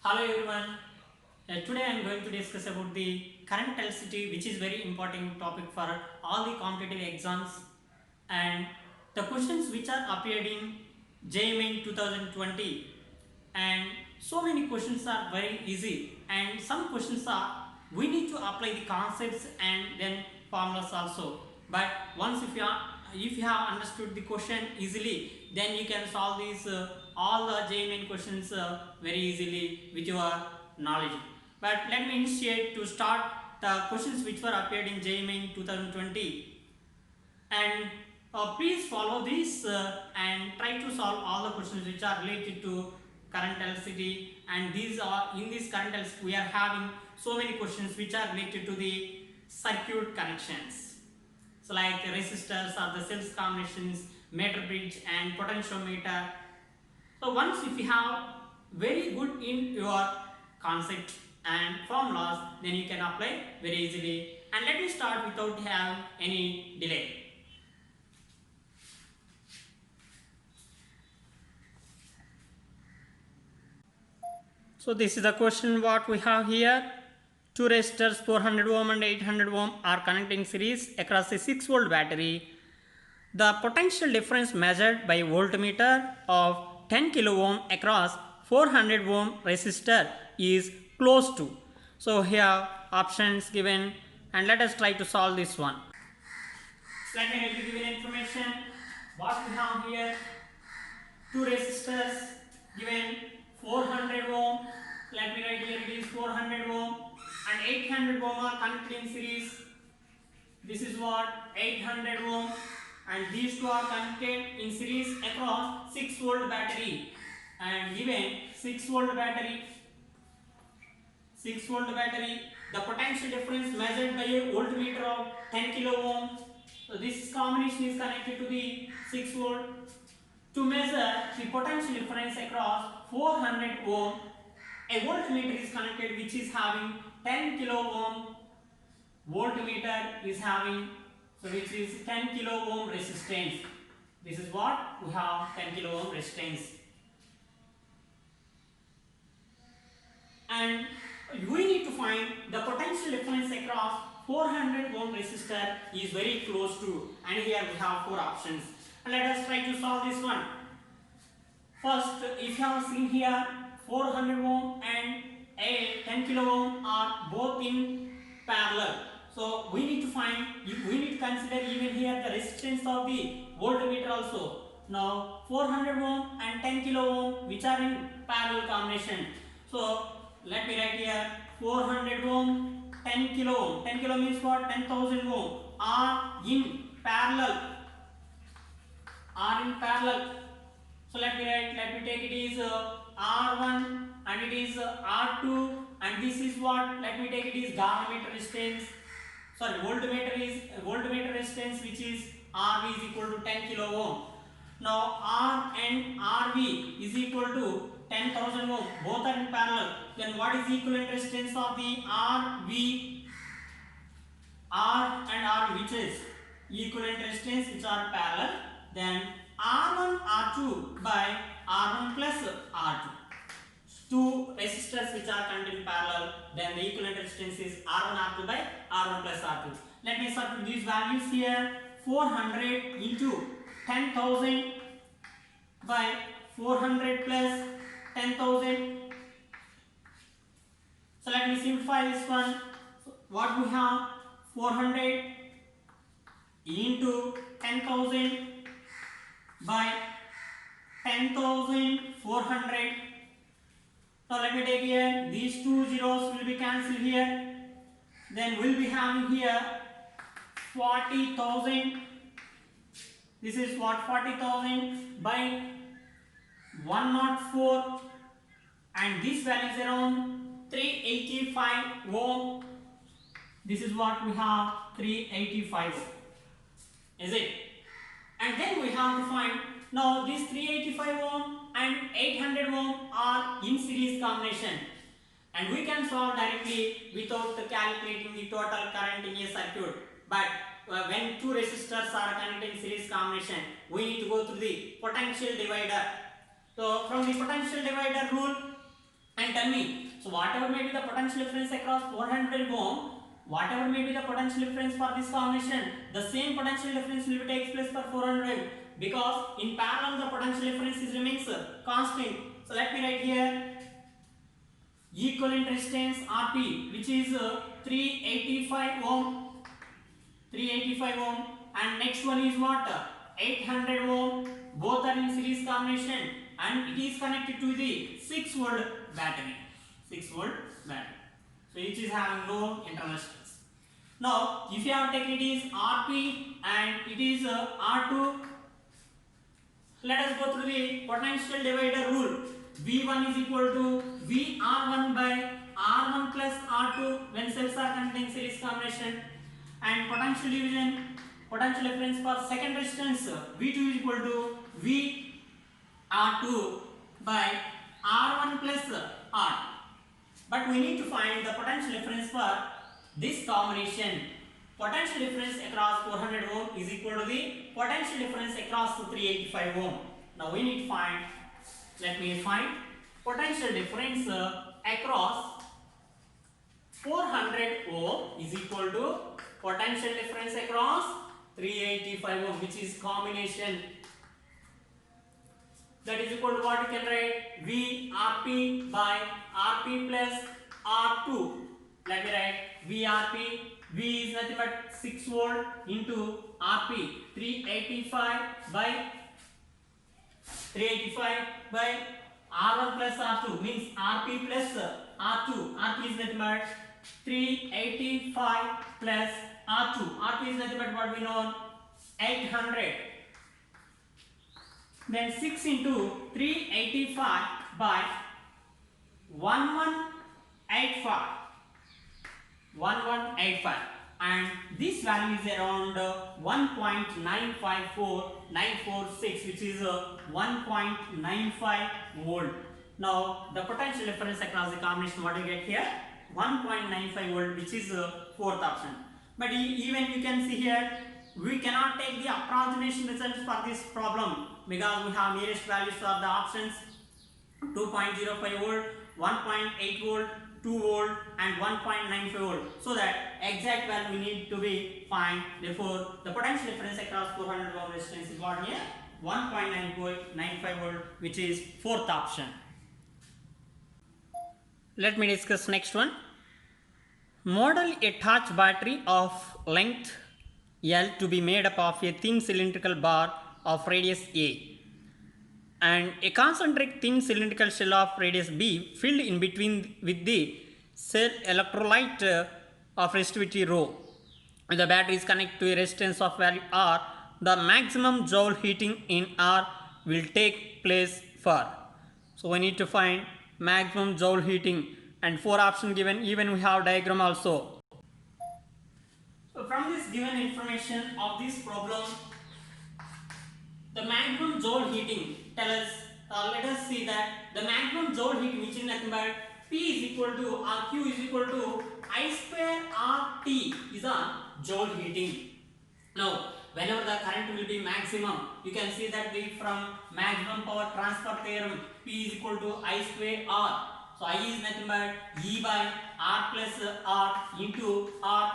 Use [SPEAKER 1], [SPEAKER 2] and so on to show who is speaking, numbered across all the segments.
[SPEAKER 1] Hello everyone. Today I am going to discuss about the current electricity, which is very important topic for all the competitive exams, and the questions which are appeared in JMN 2020, and so many questions are very easy, and some questions are we need to apply the concepts and then formulas also. But once if you have understood the question easily, then you can solve these all the JMN questions very easily with your knowledge. But let me initiate to start the questions which were appeared in JMN 2020, and please follow this and try to solve all the questions which are related to current electricity. And these are in this current electricity we are having so many questions which are related to the circuit connections, so like resistors or the cells combinations, meter bridge and potentiometer. So once if you have very good in your concept and formulas, then you can apply very easily. And let me start without having any delay. So this is the question what we have here. Two resistors 400 ohm and 800 ohm are connected in series across a 6 volt battery. The potential difference measured by voltmeter of 10 kilo ohm across 400 ohm resistor is close to. So here options given, and let us try to solve this one. Let me give you given information. What we have here, two resistors given 400 ohm. Let me write here it is 400 ohm and 800 ohm are connected in series. This is what 800 ohm, and these two are connected in series across 6 volt battery, and given 6 volt battery, the potential difference measured by a voltmeter of 10 kilo ohm. So this combination is connected to the 6 volt. To measure the potential difference across 400 ohm, a voltmeter is connected which is having 10 kilo ohm. Voltmeter is having, so which is 10 kilo ohm resistance. This is what we have, 10 kilo ohm resistance. And we need to find the potential difference across 400 ohm resistor is very close to, and here we have four options. And let us try to solve this one. First, if you have seen here 400 ohm and a 10 kilo ohm are both in parallel. So we need to find, we need to consider even here the resistance of the voltmeter also. Now 400 ohm and 10 kilo ohm which are in parallel combination. So let me write here 400 ohm, 10 kilo ohm. 10 kilo means what? 10,000 ohm are in parallel. So let me take it is R1 and it is R2, and this is what, let me take it is galvanometer resistance, sorry, voltmeter resistance, which is RV is equal to 10 kilo ohm. Now R and RV is equal to 10,000 ohm, both are in parallel. Then what is the equivalent resistance of the RV, R and RV, which is equivalent resistance which are parallel? Then R1 R2 by R1 plus R2. Two resistors which are connected in parallel, then the equivalent resistance is R1 R2 by R1 plus R2. Let me substitute these values here. 400 into 10,000 by 400 plus 10,000. So let me simplify this one. So what we have, 400 into 10,000 by 10,400. Now let me take here, these two zeros will be cancelled here. Then we'll be having here 40,000. This is what, 40,000 by 104, and this value is around 385 ohm. This is what we have, 385 ohm. Is it? And then we have to find, now this 385 ohm and 800 ohm are in series combination, and we can solve directly without calculating the total current in a circuit. But when two resistors are connected in series combination, we need to go through the potential divider. So from the potential divider rule, And tell me, so whatever may be the potential difference across 400 ohm, whatever may be the potential difference for this combination, the same potential difference will takes place for 400 because in parallel the potential difference is remains constant. So let me write here equivalent resistance RP, which is 385 ohm, 385 ohm, and next one is what? 800 ohm. Both are in series combination, and it is connected to the 6-volt battery. 6-volt battery. So each is having no internal resistance. Now, if you have taken it is RP and it is R2, let us go through the potential divider rule. V1 is equal to VR1 by R1 plus R2 when cells are containing series combination, and potential division, potential difference for second resistance V2 is equal to VR2 by R1 plus R. But we need to find the potential difference for this combination. Potential difference across 400 ohm is equal to the potential difference across 385 ohm. Now we need to find, let me find potential difference across 400 ohm is equal to potential difference across 385 ohm, which is combination. That is equal to what you can write VRP by RP plus R2. Let me write VRP. V is nothing but 6 volt into RP 385 by R1 plus R2 means RP plus R2. RP is nothing but 385 plus R2. RP is nothing but what we know 800. Then 6 into 385 by 1185, and this value is around 1.954946, which is 1.95 volt. Now the potential difference across the combination, what do you get here? 1.95 volt, which is fourth option. But even you can see here, we cannot take the approximation results for this problem because we have nearest values for the options 2.05 volt, 1.8 volt, 2 volt and 1.95 volt. So that exact value we need to be find. Therefore, the potential difference across 400 ohm resistance is what here? 1.95 volt, which is fourth option. Let me discuss next one. Model a torch battery of length L to be made up of a thin cylindrical bar of radius A and a concentric thin cylindrical shell of radius B filled in between with the cell electrolyte of resistivity rho. If the battery is connected to a resistance of value R, the maximum joule heating in R will take place for. So we need to find maximum joule heating, and 4 options given, even we have diagram also. So from this given information of this problem, the maximum joule heating tell us, let us see that the maximum joule heating, which is nothing but P is equal to or Q is equal to I square RT is a joule heating. Now, whenever the current will be maximum, you can see that from maximum power transfer theorem, P is equal to I square R. So I is nothing but E by R plus R into R.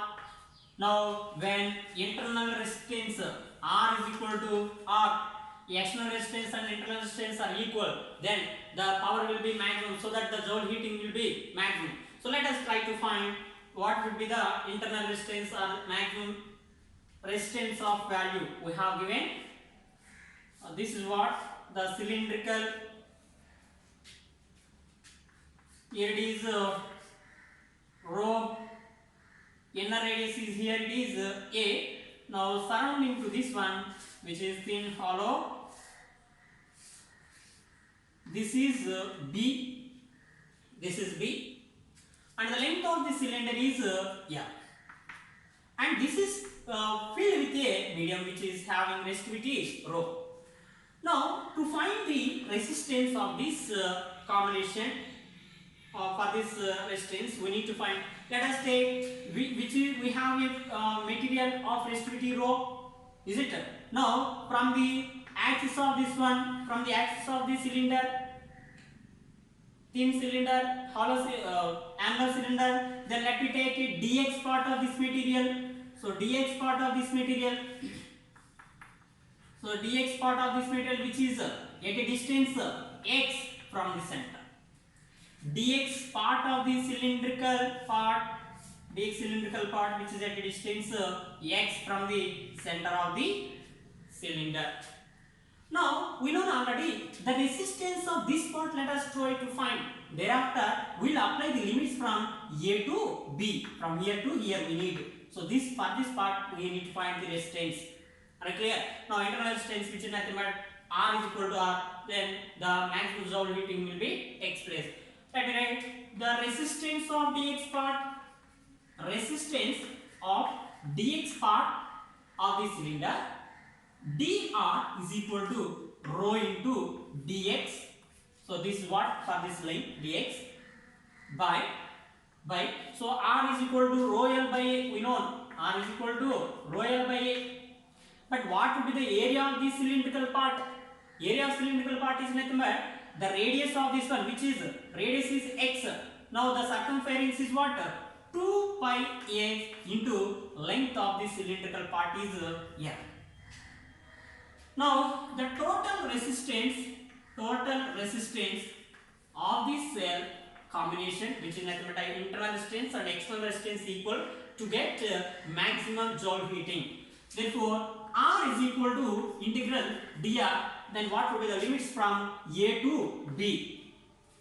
[SPEAKER 1] Now, when internal resistance R is equal to R, external resistance and internal resistance are equal, then the power will be maximum, so that the joule heating will be maximum. So let us try to find what would be the internal resistance or maximum resistance of value we have given. This is what the cylindrical, here it is rho, inner radius is here, it is A. Now surrounding to this one, which is thin hollow, this is B, this is B, and the length of the cylinder is L, and this is filled with a medium which is having resistivity rho. Now to find the resistance of this combination for this resistance, we need to find, let us take which is, we have a material of resistivity rho, is it? Now from the axis of this one, from the axis of the cylinder, thin cylinder, angular cylinder. Then let me take a dx part of this material. So dx part of this material. So dx part of this material which is at a distance x from the center. Dx part of the cylindrical part, dx cylindrical part which is at a distance x from the center of the cylinder. Now we know already the resistance of this part. Let us try to find. Thereafter we will apply the limits from A to B. From here to here we need. So this part we need to find the resistance. Are you clear? Now internal resistance which is nothing but R is equal to R. Then the maximum Joule heating will be X place. Let me write the resistance of dx part. Resistance of dx part of the cylinder. dr is equal to rho into dx. So this is what for this line dx by so r is equal to rho l by a. We know r is equal to rho l by a. But what would be the area of this cylindrical part? Area of cylindrical part is nothing but the radius of this one, which is radius is x. Now the circumference is what? 2 pi a into length of the cylindrical part is l. Now the total resistance of this cell combination, which is nothing but internal resistance and external resistance equal to get maximum Joule heating. Therefore R is equal to integral dr. Then what would be the limits from A to B?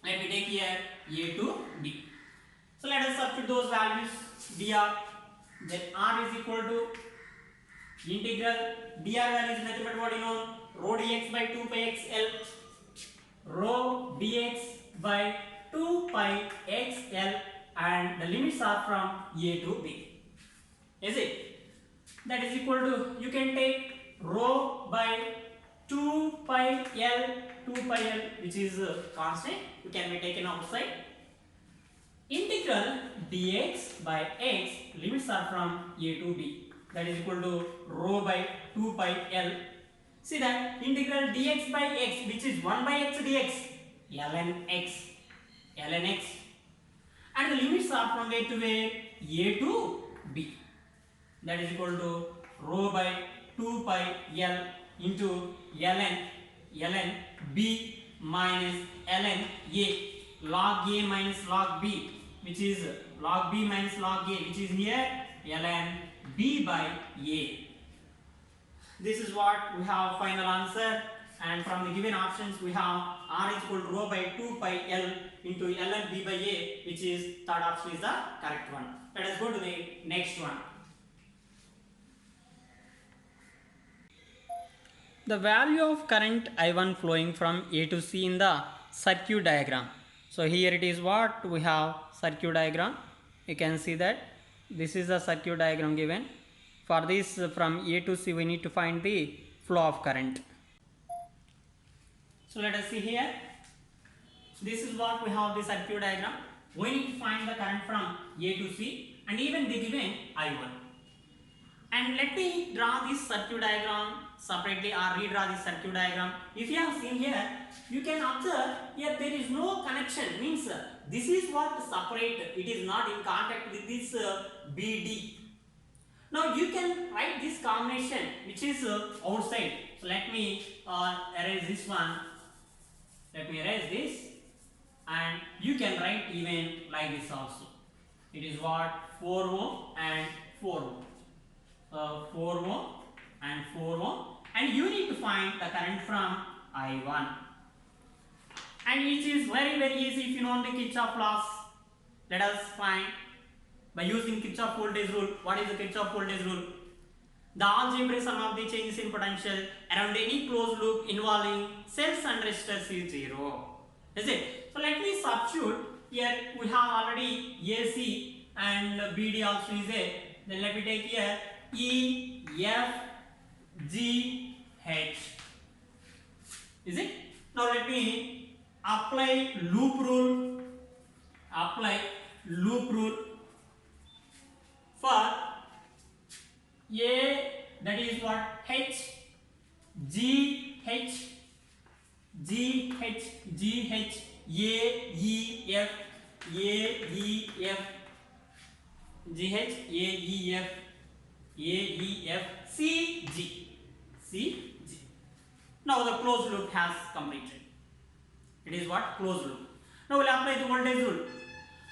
[SPEAKER 1] Let me take here A to B. So let us substitute those values dr. Then R is equal to integral dr value is nothing but what you know, rho dx by 2 pi x l. Rho dx by 2 pi x l, and the limits are from A to B. Is it? That is equal to, you can take rho by 2 pi l, which is constant, you can be taken outside. Integral dx by x, limits are from A to B. That is equal to rho by 2 pi l. See that integral dx by x, which is 1 by x dx, ln x, and the limits are from where to where? A to B. That is equal to rho by 2 pi l into ln b minus ln a, log a minus log b, which is log b minus log a, which is here ln b by a. This is what we have final answer, and from the given options we have R is equal to rho by 2 pi l into ln b by a, which is third option is the correct one. Let us go to the next one. The value of current I1 flowing from A to C in the circuit diagram. So here it is what we have circuit diagram. You can see that this is the circuit diagram given. For this from A to C we need to find the flow of current. So let us see here. This is what we have the circuit diagram. We need to find the current from A to C and even the given I1. And let me draw this circuit diagram separately, or redraw this circuit diagram. If you have seen here, you can observe here there is no connection, means this is what separate, it is not in contact with this BD. Now you can write this combination which is outside. So let me erase this one. Let me erase this, and you can write even like this also. It is what? 4 ohm and 4 ohm. 4 ohm and 4 ohm, and you need to find the current from I1. And it is very easy if you know the Kirchhoff laws. Let us find by using Kirchhoff voltage rule. What is the Kirchhoff voltage rule? The algebraic sum of the changes in potential around any closed loop involving cells and resistors is 0. Is it? So let me substitute. Here we have already AC and BD also is there. Then let me take here E, F, G, H. Is it? Now let me apply loop rule. For A, that is what? H, G, H, G H G H A E F A E F G H A E F A E F C G C G. Now the closed loop has completed. It is what? Closed loop. Now we'll apply the voltage rule.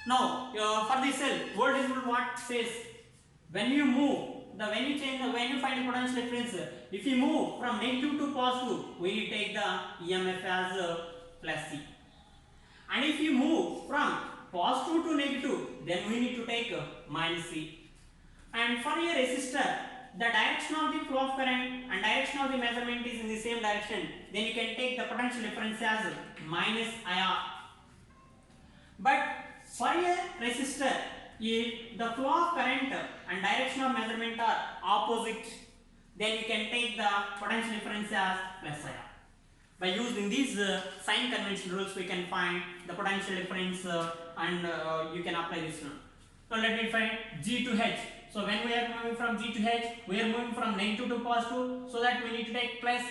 [SPEAKER 1] Now for this cell, voltage rule what says? When you when you find the potential difference, if you move from negative to positive, we need to take the EMF as plus C. And if you move from positive to negative, then we need to take minus C. And for a resistor, the direction of the flow of current and direction of the measurement is in the same direction, then you can take the potential difference as minus IR. But for a resistor, if the flow of current and direction of measurement are opposite, then you can take the potential difference as plus IR. By using these sign convention rules, we can find the potential difference and you can apply this one. So let me find G to H. So when we are moving from G to H, we are moving from negative to positive, so that we need to take plus,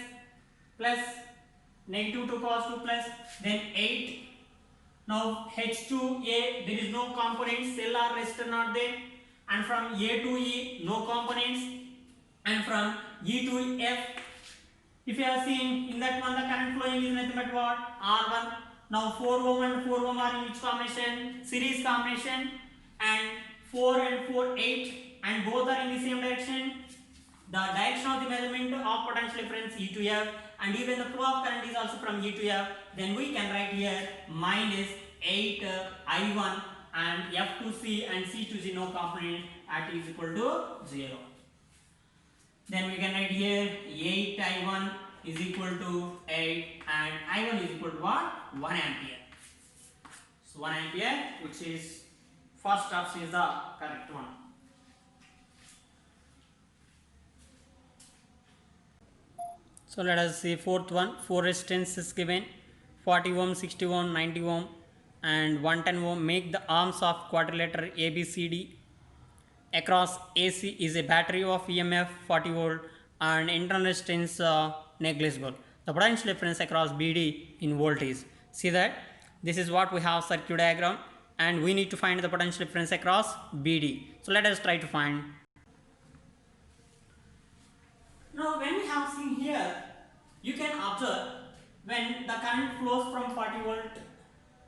[SPEAKER 1] negative to positive plus, then 8. Now H to A, there is no components, cell or resistor not there, and from A to E, no components, and from E to F, if you are seeing in that one the current flowing is nothing but what? R1. Now 4 ohm and 4 ohm are in which combination? Series combination, and 4 and 4, 8, and both are in the same direction. The direction of the measurement of potential difference E to F, and even the flow of current is also from E to F, then we can write here minus 8 I1 and F to C and C to G no component at is equal to 0. Then we can write here 8 I1 is equal to 8 and I1 is equal to what? 1 ampere. So 1 ampere, which is first option is the correct one. So let us see fourth one. 4 resistance is given, 40 ohm, 60 ohm, 90 ohm and 110 ohm. Make the arms of quadrilateral ABCD. Across AC is a battery of EMF 40 volt and internal resistance negligible. The potential difference across BD in voltage. See that this is what we have circuit diagram, and we need to find the potential difference across BD. So let us try to find. Now when we have seen here, you can observe when the current flows from 40 volt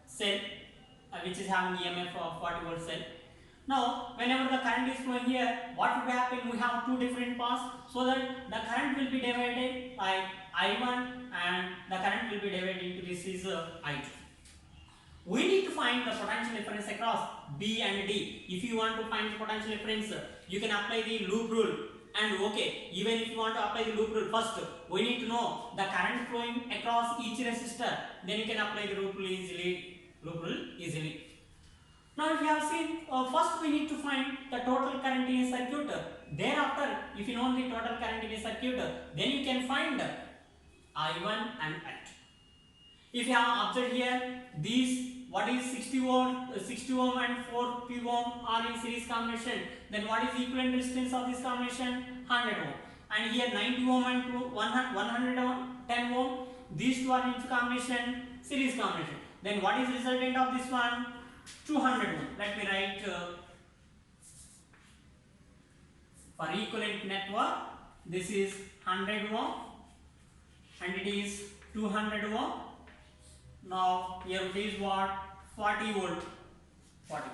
[SPEAKER 1] cell which is having EMF of 40 volt cell. Now whenever the current is flowing here, what will happen? We have two different paths, so that the current will be divided by I1 and the current will be divided into this is I2. We need to find the potential difference across B and D. If you want to find the potential difference, you can apply the loop rule. And okay, even if you want to apply the loop rule, first we need to know the current flowing across each resistor. Then you can apply the loop rule easily. Now if you have seen, first we need to find the total current in a circuit. Thereafter, if you know the total current in a circuit, then you can find I1 and I2. If you have observed here, these what is 60 ohm and 4 ohm are in series combination, then what is the equivalent resistance of this combination? 100 ohm. And here 90 ohm and 110 ohm, these two are in combination, series combination. Then what is resultant of this one? 200 ohm. Let me write for equivalent network, this is 100 ohm and it is 200 ohm. Now here it is what? 40 volt. 40.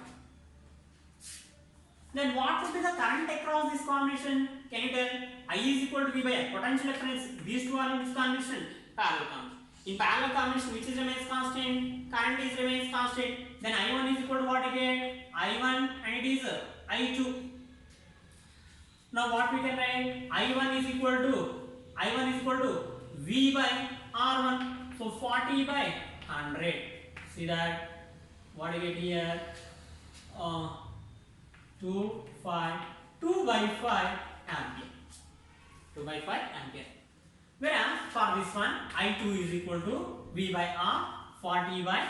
[SPEAKER 1] Then what would be the current across this combination? Can you tell? I is equal to V by I. Potential difference. These two are in this combination. Parallel combination. In parallel combination, which is remains constant? Current is remains constant. Then I1 is equal to what again? I1 and it is I2. Now what we can write? I1 is equal to V by R1. So 40 by 100. See that? What do you get here? 2 by 5 ampere. 2 by 5 ampere. Whereas for this one, I2 is equal to V by R, 40 by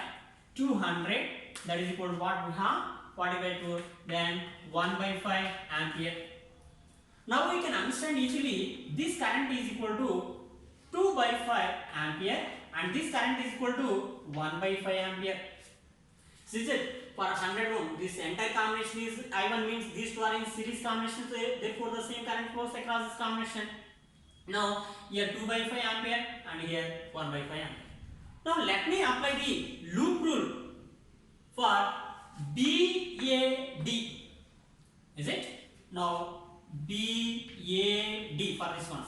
[SPEAKER 1] 200. That is equal to what we have? 40 by 2. Then 1 by 5 ampere. Now we can understand easily this current is equal to 2 by 5 ampere and this current is equal to 1 by 5 ampere. So is it for 100 ohm, this entire combination is I1 means these two are in series combination, so therefore the same current flows across this combination. Now here 2 by 5 ampere and here 1 by 5 ampere. Now let me apply the loop rule for BAD. Is it? Now BAD for this one.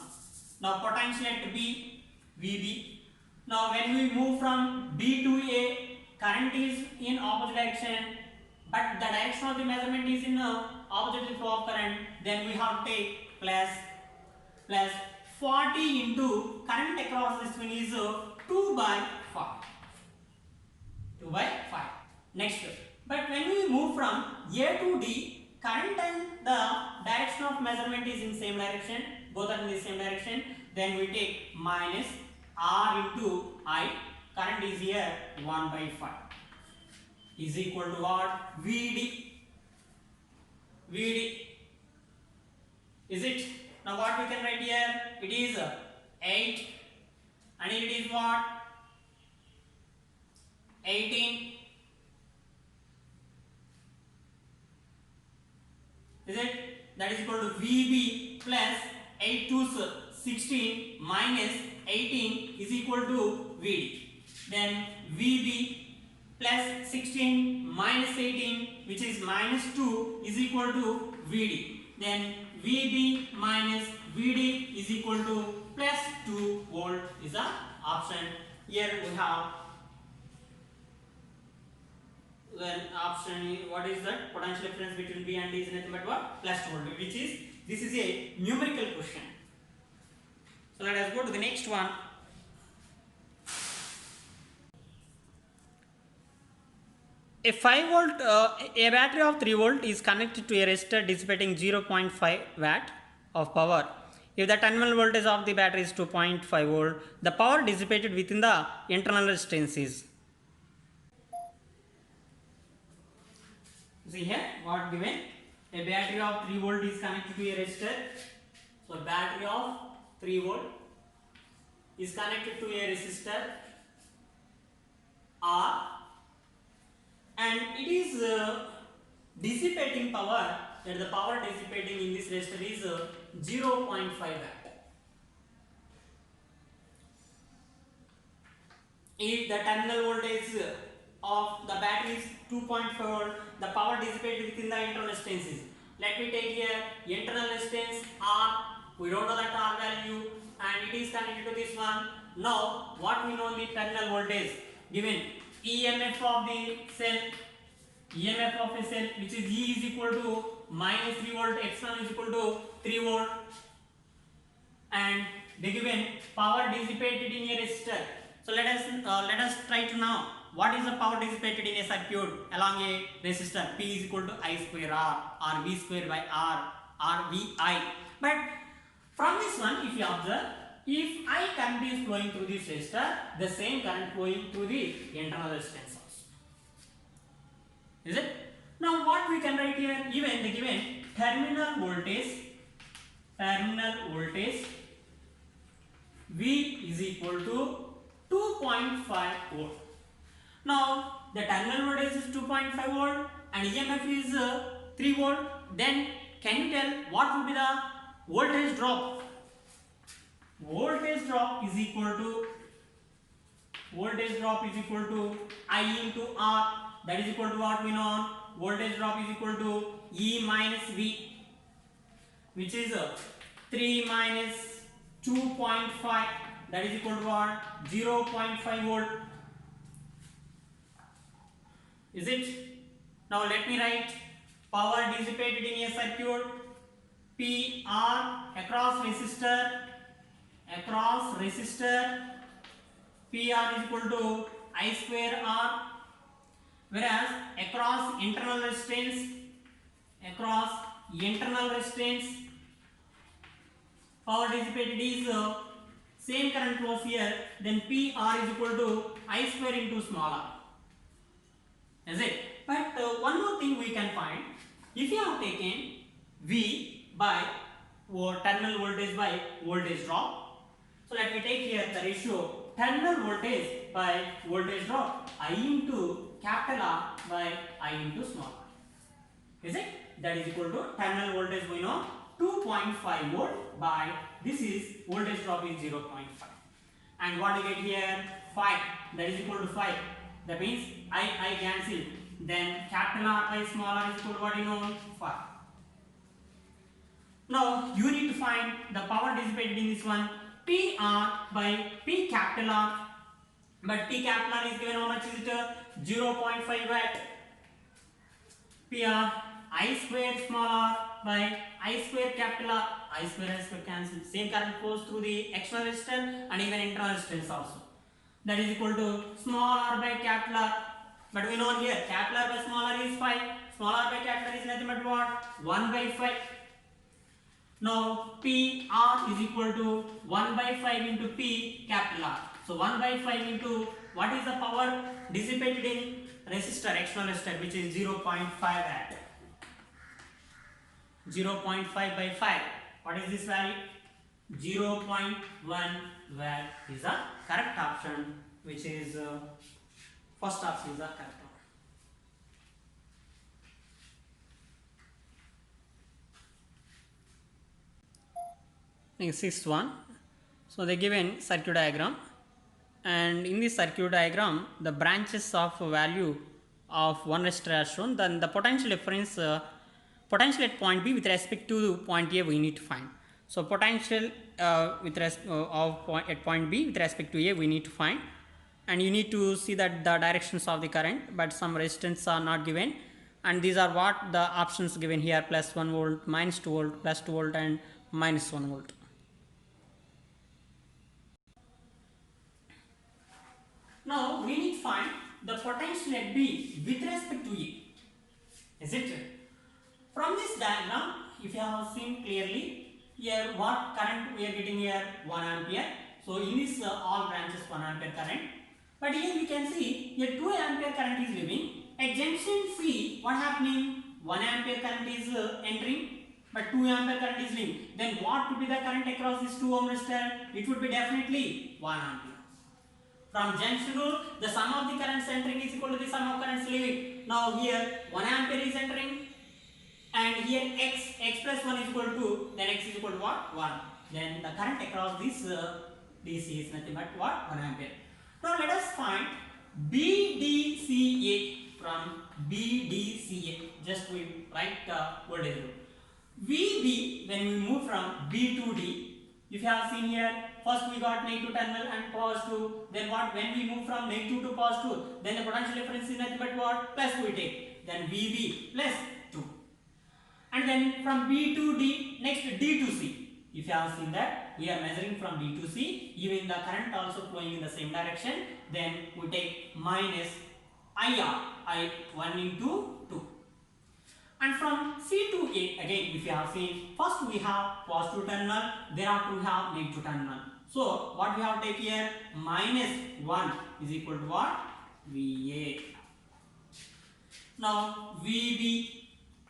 [SPEAKER 1] Now potential at B, VB. Now when we move from B to A, current is in opposite direction, but the direction of the measurement is in opposite the flow of current. Then we have to take plus 40 into current across this one is 2 by 5. 2 by 5. Next, but when we move from A to D, current and the direction of measurement is in same direction, both are in the same direction. Then we take minus R into I, current is here 1 by 5 is equal to what? VD. Is it? Now what we can write here? It is 8 and it is what? 18. Is it? That is equal to VB plus 8 to 16 minus 18 is equal to VD. Then VB plus 16 minus 18, which is minus 2, is equal to VD. Then VB minus VD is equal to plus 2 volt is the option. Here we have then option, what is that? Potential difference between B and D is nothing but what? Plus 2 volt, which is, this is a numerical question. So let us go to the next one. A 5 volt, a battery of 3 volt is connected to a resistor dissipating 0.5 watt of power. If the terminal voltage of the battery is 2.5 volt, the power dissipated within the internal resistance is. See here what given? A battery of 3 volt is connected to a resistor. So battery of 3 volt is connected to a resistor R, and it is dissipating power, that the power dissipating in this resistor is 0.5 watt. If the terminal voltage of the battery is 2.5 volt, the power dissipated within the internal resistance is, let me take here internal resistance R, we don't know that R value, and it is connected to this one. Now what we know the terminal voltage given EMF of the cell, EMF of a cell, which is E is equal to minus 3 volt, epsilon is equal to 3 volt, and the given power dissipated in a resistor. So let us try to know what is the power dissipated in a circuit along a resistor. P is equal to I square R, or V square by R VI. But from this one, if you observe, if I current is flowing through this resistor, the same current flowing through the internal resistance also. Is it? Now what we can write here, even the given terminal voltage V is equal to 2.5 volt. Now the terminal voltage is 2.5 volt and EMF is 3 volt. Then can you tell what would be the voltage drop? Voltage drop is equal to I into R. That is equal to what we know. Voltage drop is equal to E minus V, which is 3 minus 2.5. That is equal to what? 0.5 volt. Is it? Now let me write power dissipated in a circuit PR across resistor PR is equal to I square R, whereas across internal resistance power dissipated is same current flows here, then PR is equal to I square into small r. Is it? But one more thing we can find, if you have taken V by terminal voltage by voltage drop, so let me take here the ratio terminal voltage by voltage drop I into capital R by I into small r. Is it? That is equal to terminal voltage we know 2.5 volt by this is voltage drop is 0.5. And what you get here? 5. That is equal to 5. That means I cancel. Then capital R by small r is equal to what you know? 5. Now you need to find the power dissipated in this one. PR by P capital R. But P capital R is given how much is it? 0.5 watt. PR I square small r by I square capital R. I square cancel. Same current flows through the external resistance and even internal resistance also. That is equal to small r by capital R. But we know here capital R by small r is 5. Small r by capital R is nothing but what? 1 by 5. Now PR is equal to 1 by 5 into P capital R. So 1 by 5 into what is the power dissipated in resistor, external resistor, which is 0.5 watt. 0.5 by 5. What is this value? 0.1 watt is the correct option, which is first option is the correct one. Next, sixth one. So they given circuit diagram, and in this circuit diagram the branches of value of one resistor are shown. Then the potential difference potential at point B with respect to point A we need to find. So potential at point B with respect to A we need to find, and you need to see that the directions of the current, but some resistance are not given, and these are what the options given here: plus 1 volt, minus 2 volt, plus 2 volt, and minus 1 volt. Now we need to find the potential at B with respect to A. Is it? From this diagram, if you have seen clearly, here what current we are getting here? 1 ampere. So in this all branches 1 ampere current. But here we can see here 2 ampere current is leaving. At junction C, what happening? 1 ampere current is entering, but 2 ampere current is leaving. Then what would be the current across this 2 ohm resistor? It would be definitely 1 ampere. From junction rule, the sum of the currents entering is equal to the sum of currents leaving. Now here 1 ampere is entering, and here x plus 1 is equal to, then x is equal to what? 1. Then the current across this DC is nothing but what? 1 ampere. Now let us find BDCA. From BDCA, just we write the voltage rule. VB, when we move from B to D, if you have seen here, first we got negative terminal and positive. Then what? When we move from negative to positive, then the potential difference is nothing but what? Plus we take. Then VB plus 2. And then from B to D, next D to C. If you have seen that, we are measuring from D to C, even the current also flowing in the same direction. Then we take minus IR, I 1 into 2. And from C to A, again if you have seen, first we have positive terminal, thereafter we have negative terminal. So what we have to take here? Minus 1 is equal to what? VA. Now VB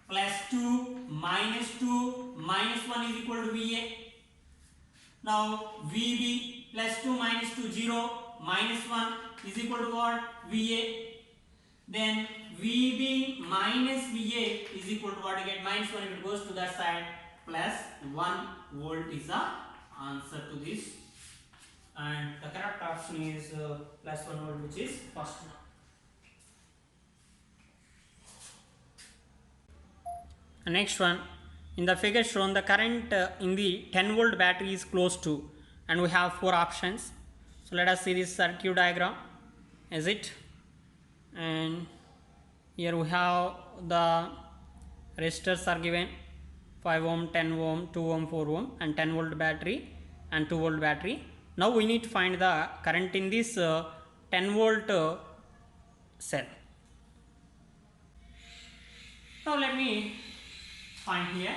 [SPEAKER 1] plus 2 minus 2 minus 1 is equal to VA. Now VB plus 2 minus 2 0 minus 1 is equal to what? VA. Then VB minus VA is equal to what? You get minus 1 if it goes to that side, plus 1 volt is the answer to this, and the correct option is plus 1 volt, which is first one. The next one, in the figure shown, the current in the 10 volt battery is close to, and we have 4 options. So let us see this circuit diagram. Is it? And here we have the resistors are given: 5 ohm, 10 ohm, 2 ohm, 4 ohm, and 10 volt battery and 2 volt battery. Now we need to find the current in this 10 volt cell. Now let me find here.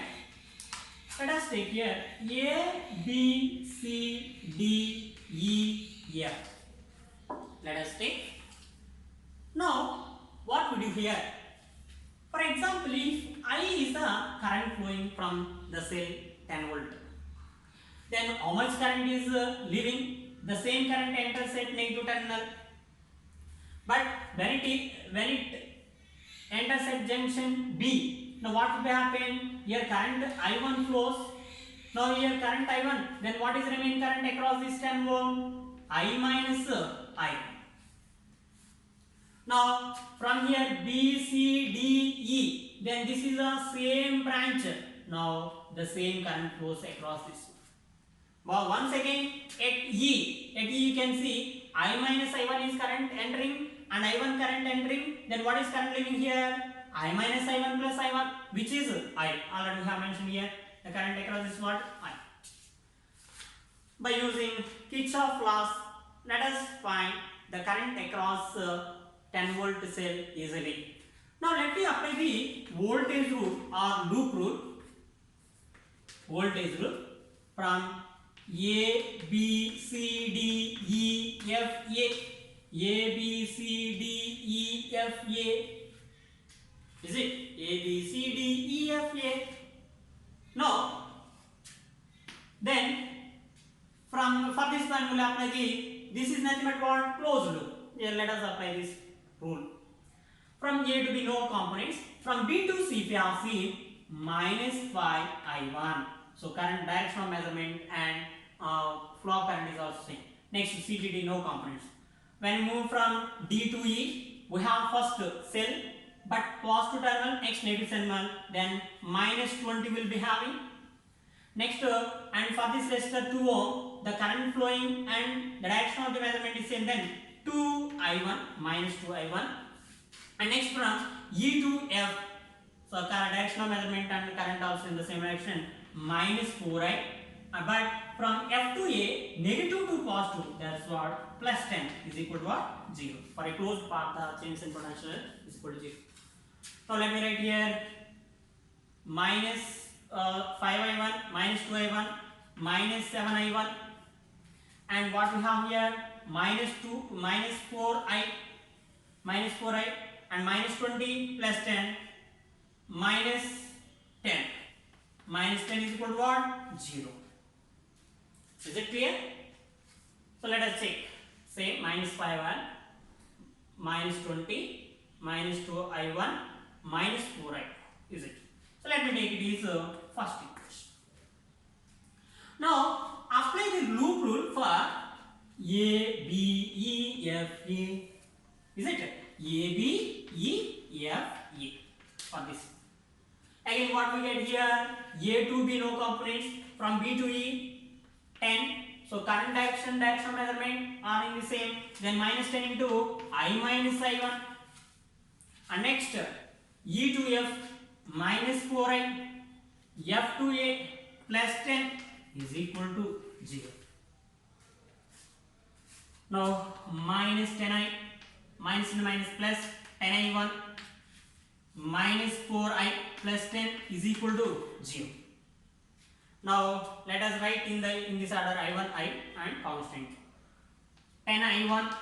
[SPEAKER 1] Let us take here A, B, C, D, E, F. Let us take. Now what we do here? For example, if I is the current flowing from the cell 10 volt, then how much current is leaving? the same current enters at negative terminal. But when it enters at junction B, now what will happen? Here current I1 flows. Now here current I1, then what is remaining current across this 10 ohm? I minus I. Now from here B, C, D, E, then this is the same branch. Now the same current flows across this one. Well, once again at E you can see I minus I1 is current entering and I1 current entering. Then what is current leaving here? I minus I1 plus I1, which is I. Already we have mentioned here. The current across is what? I. By using Kirchhoff laws, let us find the current across 10 volt cell easily. Now let me apply the voltage rule or loop rule. Voltage rule from A, B, C, D, E, F, A. A, B, C, D, E, F, A. Is it? A, B, C, D, E, F, A. Now, then from for this one we will apply this is nothing but what? Closed loop. Here let us apply this rule. From A to B no components. From B to C we have seen minus 5 I1. So current direction of measurement and flow current is also same. Next C to D no components. When we move from D to E, we have first cell but positive terminal, next negative terminal, then minus 20 will be having. Next and for this resistor 2 ohm, the current flowing and the direction of the measurement is same, then 2 I1 minus 2 I1. And next from E to F, so current direction of measurement and current also in the same direction, minus 4I. But from F to A, negative to positive, that's what? Plus 10 is equal to what? 0. For a closed path, the change in potential is equal to 0. So let me write here minus 5I1, minus 2I1, minus 7I1. And what we have here? Minus 4I, and minus 20 plus 10, minus 10. Minus 10 is equal to what? 0. Is it clear? So let us check. Say minus 5I1, minus 20, minus 2I1, minus 4I. Is it? So let me take it as first equation. Now apply the loop rule for A, B, E, F, A. Is it? A, B, E, F, A. For this. Again what we get here? A to B no components. From B to E 10. So current direction measurement are in the same. Then minus 10 into I minus I1. And next E to F minus 4I. F to A plus 10 is equal to 0. Now minus 10I, minus into minus plus 10I1 minus 4I plus 10 is equal to 0. Now let us write in this order I1 I and constant. 10I1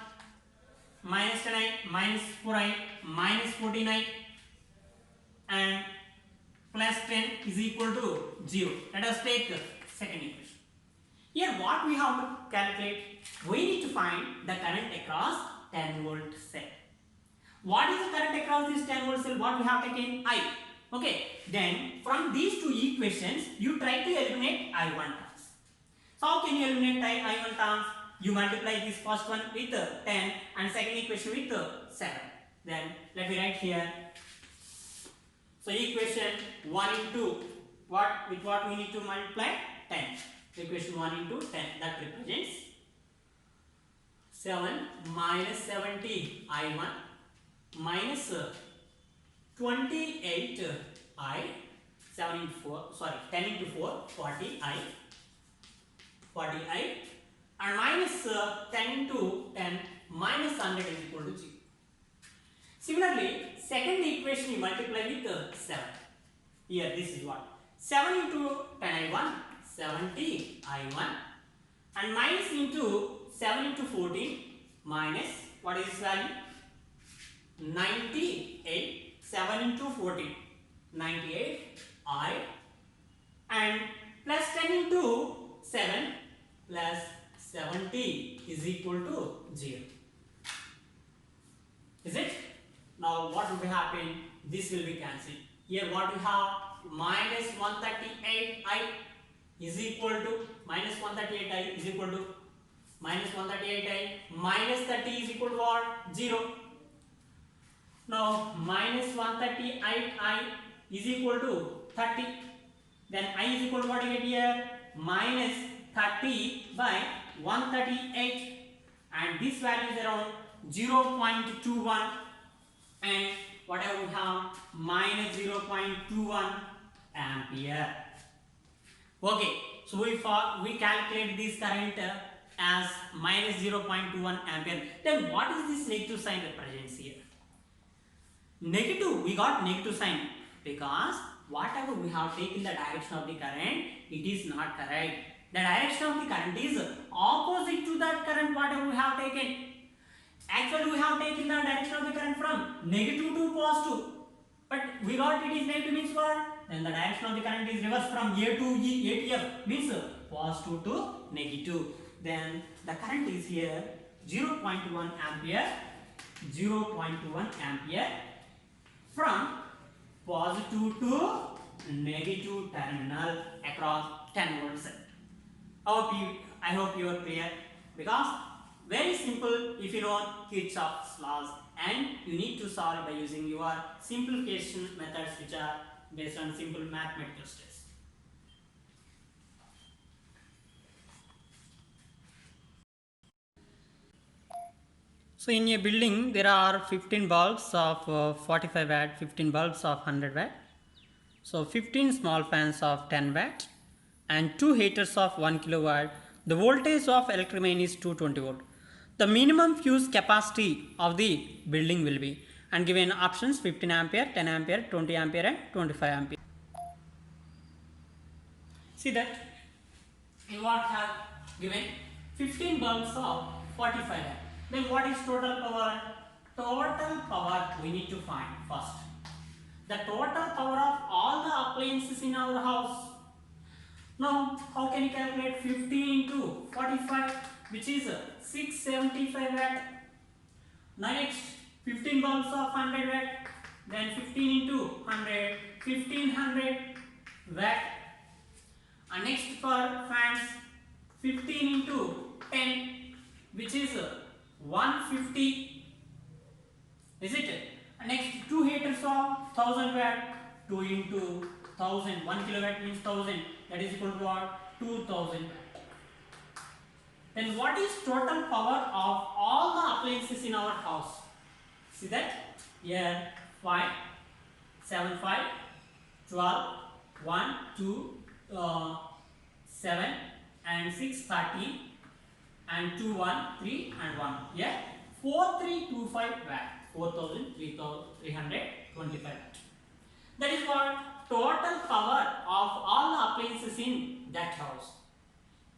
[SPEAKER 1] minus 10I minus 4I minus 14I and plus 10 is equal to 0. Let us take the second equation. Here what we have to calculate, we need to find the current across 10 volt cell. What is the current across this 10 volt cell? What we have taken? I. Okay. Then from these two equations, you try to eliminate I1 terms. So how can you eliminate I1 terms? You multiply this first one with 10 and second equation with 7. Then let me write here. So equation 1 into what? With what we need to multiply? 10. Equation 1 into 10, that represents 7 minus 70 I1 minus 28 I, 7 into 4, sorry, 10 into 4, 40 I, and minus 10 into 10 minus 100 is equal to 0. Similarly, second equation you multiply with 7. Here this is what? 7 into 10 I1, 70 I1, and minus into 7 into 14 minus, what is this value? 98, 7 into 14, 98 I, and plus 10 into 7 plus 70 is equal to 0. Is it? Now what will be happen? This will be cancelled. Here what we have? Minus 138i is equal to minus 138i is equal to minus 138i minus 30 is equal to what? 0. Now minus 138i is equal to 30. Then I is equal to what you get here? Minus 30 by 138, and this value is around 0.21, and whatever we have, minus 0.21 ampere. Okay, so we calculate this current as minus 0.21 ampere. Then what is this negative sign represents here? Negative, we got negative sign because whatever we have taken the direction of the current, it is not correct. The direction of the current is opposite to that current whatever we have taken. Actually, we have taken the direction of the current from negative to positive, but we got it is negative means what? Then the direction of the current is reversed from A to E, A to F means positive to negative. Then the current is here 0.1 ampere, 0.1 ampere from positive to negative terminal across 10 volts. I hope you are clear, because very simple if you know Kirchhoff's laws, and you need to solve by using your simplification methods which are based on simple mathematical steps. So in a building there are 15 bulbs of 45 watt, 15 bulbs of 100 watt. So 15 small fans of 10 watt and 2 heaters of 1 kilowatt. The voltage of electric main is 220 volt. The minimum fuse capacity of the building will be, and given options 15 ampere, 10 ampere, 20 ampere and 25 ampere. See that in what have given 15 bulbs of 45 watt. Then what is total power? Total power we need to find first. The total power of all the appliances in our house. Now, how can you calculate 50 into 45, which is 675 watt. Next, 15 bulbs of 100 watt. Then 15 into 100, 1500 watt. And next for fans, 15 into 10, which is 150. Is it? And next, 2 heaters of 1000 watt. 2 into 1000, 1 kilowatt means 1000. That is equal to what? 2000. Then what is total power of all the appliances in our house? See that? Here 5, 7, 5, 12, 1, 2, 7 and 6, 30 and 2, 1, 3 and 1. Yeah, 4325 watt, 4325 watt. That is what total power of all the appliances in that house.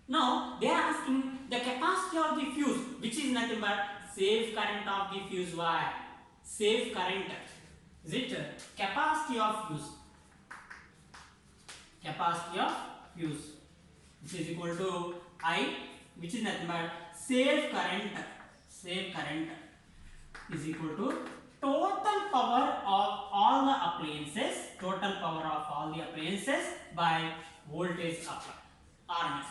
[SPEAKER 1] Now they are asking the capacity of the fuse, which is nothing but safe current of the fuse wire. Safe current. Is it capacity of fuse? Capacity of fuse, which is equal to I, which is nothing but safe current. Safe current is equal to total power of all the appliances. Total power of all the appliances by voltage applied. RMS.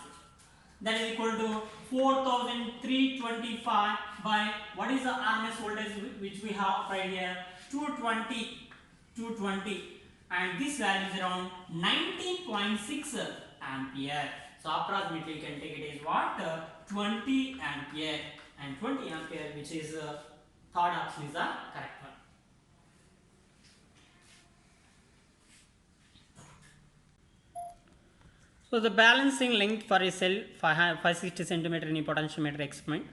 [SPEAKER 1] That is equal to 4325 by what is the RMS voltage which we have applied here? 220, and this value is around 19.6 ampere. So approximately you can take it as what? 20 ampere, and 20 ampere, which is third option, is the correct one. So the balancing length for a cell 560 cm in a potentiometer experiment,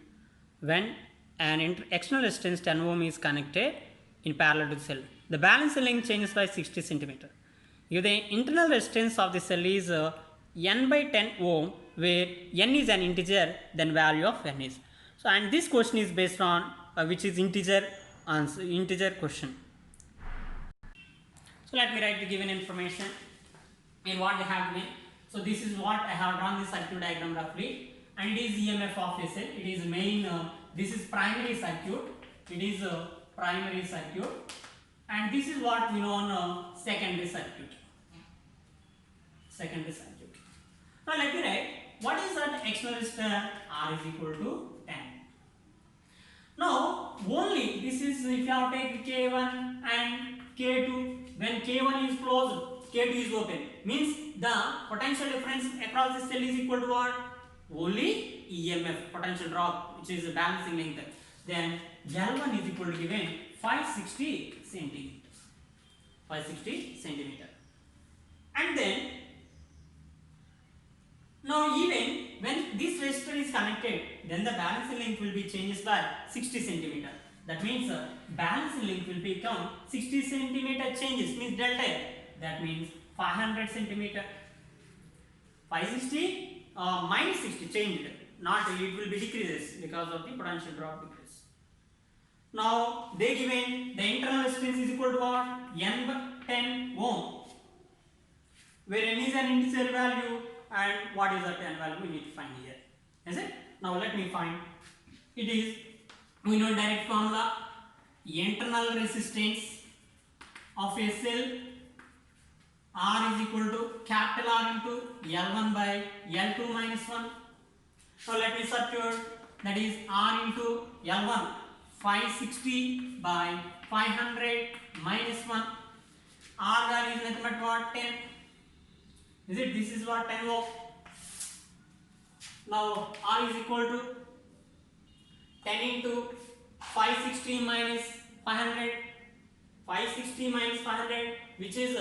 [SPEAKER 1] when an external resistance 10 ohm is connected in parallel to the cell, the balancing length changes by 60 cm. If the internal resistance of the cell is n by 10 ohm, where n is an integer, then value of n is. So, and this question is based on which is integer answer, integer question. So let me write the given information in what they have given. So this is what I have drawn the circuit diagram roughly, and it is EMF of a cell. It is main, this is primary circuit. It is a primary circuit, and this is what we know on secondary circuit. Secondary circuit. Now let me write what is that external resistor. R is equal to 10. Now only this is if you have take K1 and K2, when K1 is closed, K2 is open, means the potential difference across the cell is equal to what? Only EMF, potential drop, which is a balancing length. Then L1 is equal to given 560 centimeters. 560 centimeter. And then now even when this resistor is connected, then the balancing length will be changes by 60 centimeter. That means balancing length will become 60 centimeter changes, means delta L. That means 500 centimeter. 560 minus 60 changed. Not it will be decreases because of the potential drop decrease. Now they given the internal resistance is equal to what? N by 10 ohm, where n is an integer value and what is that n value we need to find here. Is it? Now let me find. It is, we know direct formula, internal resistance of a cell R is equal to capital R into L1 by L2 minus 1. So let me substitute, that is R into L1 560 by 500 minus 1. R value is nothing but what? 10. Is it? This is what? 10 ohm. Now R is equal to 10 into 560 minus 500. 560 minus 500, which is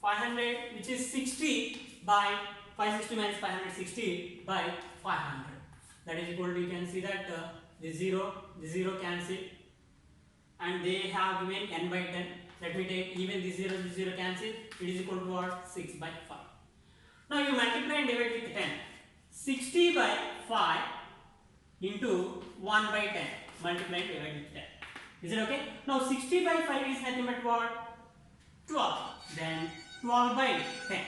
[SPEAKER 1] 500, which is 60 by 560 minus 560 by 500. That is equal to, you can see that the 0 cancel, and they have given n by 10. Let me take even the 0 cancel. It is equal to what? 6 by 5. Now you multiply and divide with 10. 60 by 5 into 1 by 10. Multiply and divide with 10. Is it okay? Now 60 by 5 is nothing but what? 12. Then 12 by 10.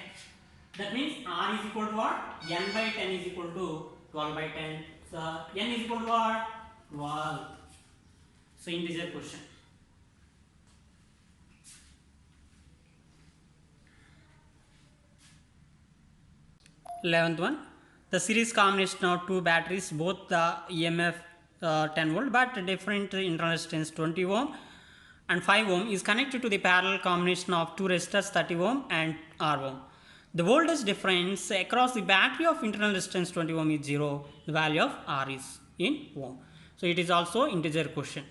[SPEAKER 1] That means R is equal to what? N by 10 is equal to 12 by 10. So N is equal to what? 12. So integer question. 11th one, the series combination of two batteries, both the EMF 10 volt but different internal resistance 20 ohm and 5 ohm is connected to the parallel combination of two resistors 30 ohm and R ohm. The voltage difference across the battery of internal resistance 20 ohm is 0. The value of R is in ohm. So it is also integer question.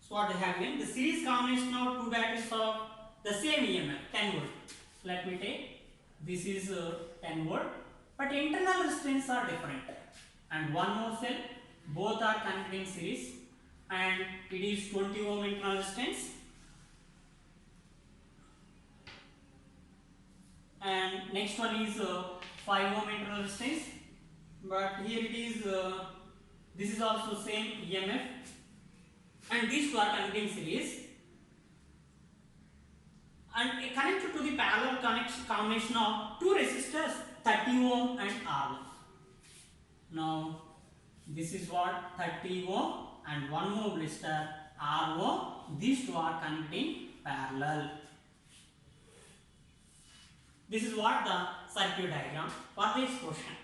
[SPEAKER 1] So what they have given, the series combination of two batteries of the same EMF 10 volt. Let me take, this is 10 volt, but internal resistance are different, and one more cell, both are connected in series, and it is 20 ohm internal resistance, and next one is 5 ohm internal resistance, but here it is this is also same EMF, and these two are connected in series and connected to the parallel combination of two resistors 30 ohm and R ohm. Now this is what? 30 ohm and one more resistor R ohm. These two are connected in parallel. This is what the circuit diagram for this question.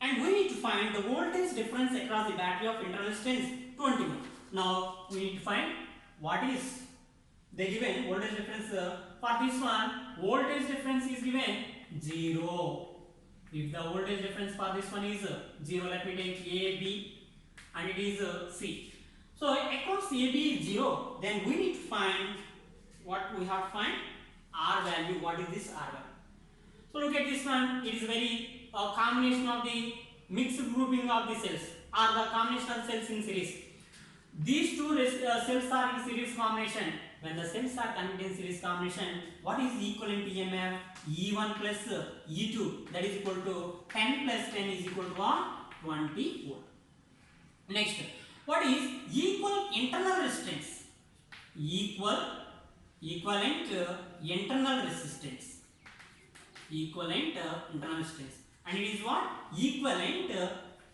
[SPEAKER 1] And we need to find the voltage difference across the battery of internal resistance 20 ohm. Now we need to find what is they given voltage difference for this one. Voltage difference is given 0. If the voltage difference for this one is 0, let me take A, B, and it is C. So across A, B is 0, then we need to find what we have to find? R value. What is this R value? So look at this one. It is very combination of the mixed grouping of the cells, or the combination of cells in series. These two cells are in series combination. When the cells are connected in series combination, what is equivalent EMF? E1 plus E2, that is equal to 10 plus 10 is equal to what? 20 volt. Next, what is equal internal resistance? equivalent internal resistance, internal resistance, and it is what? Equivalent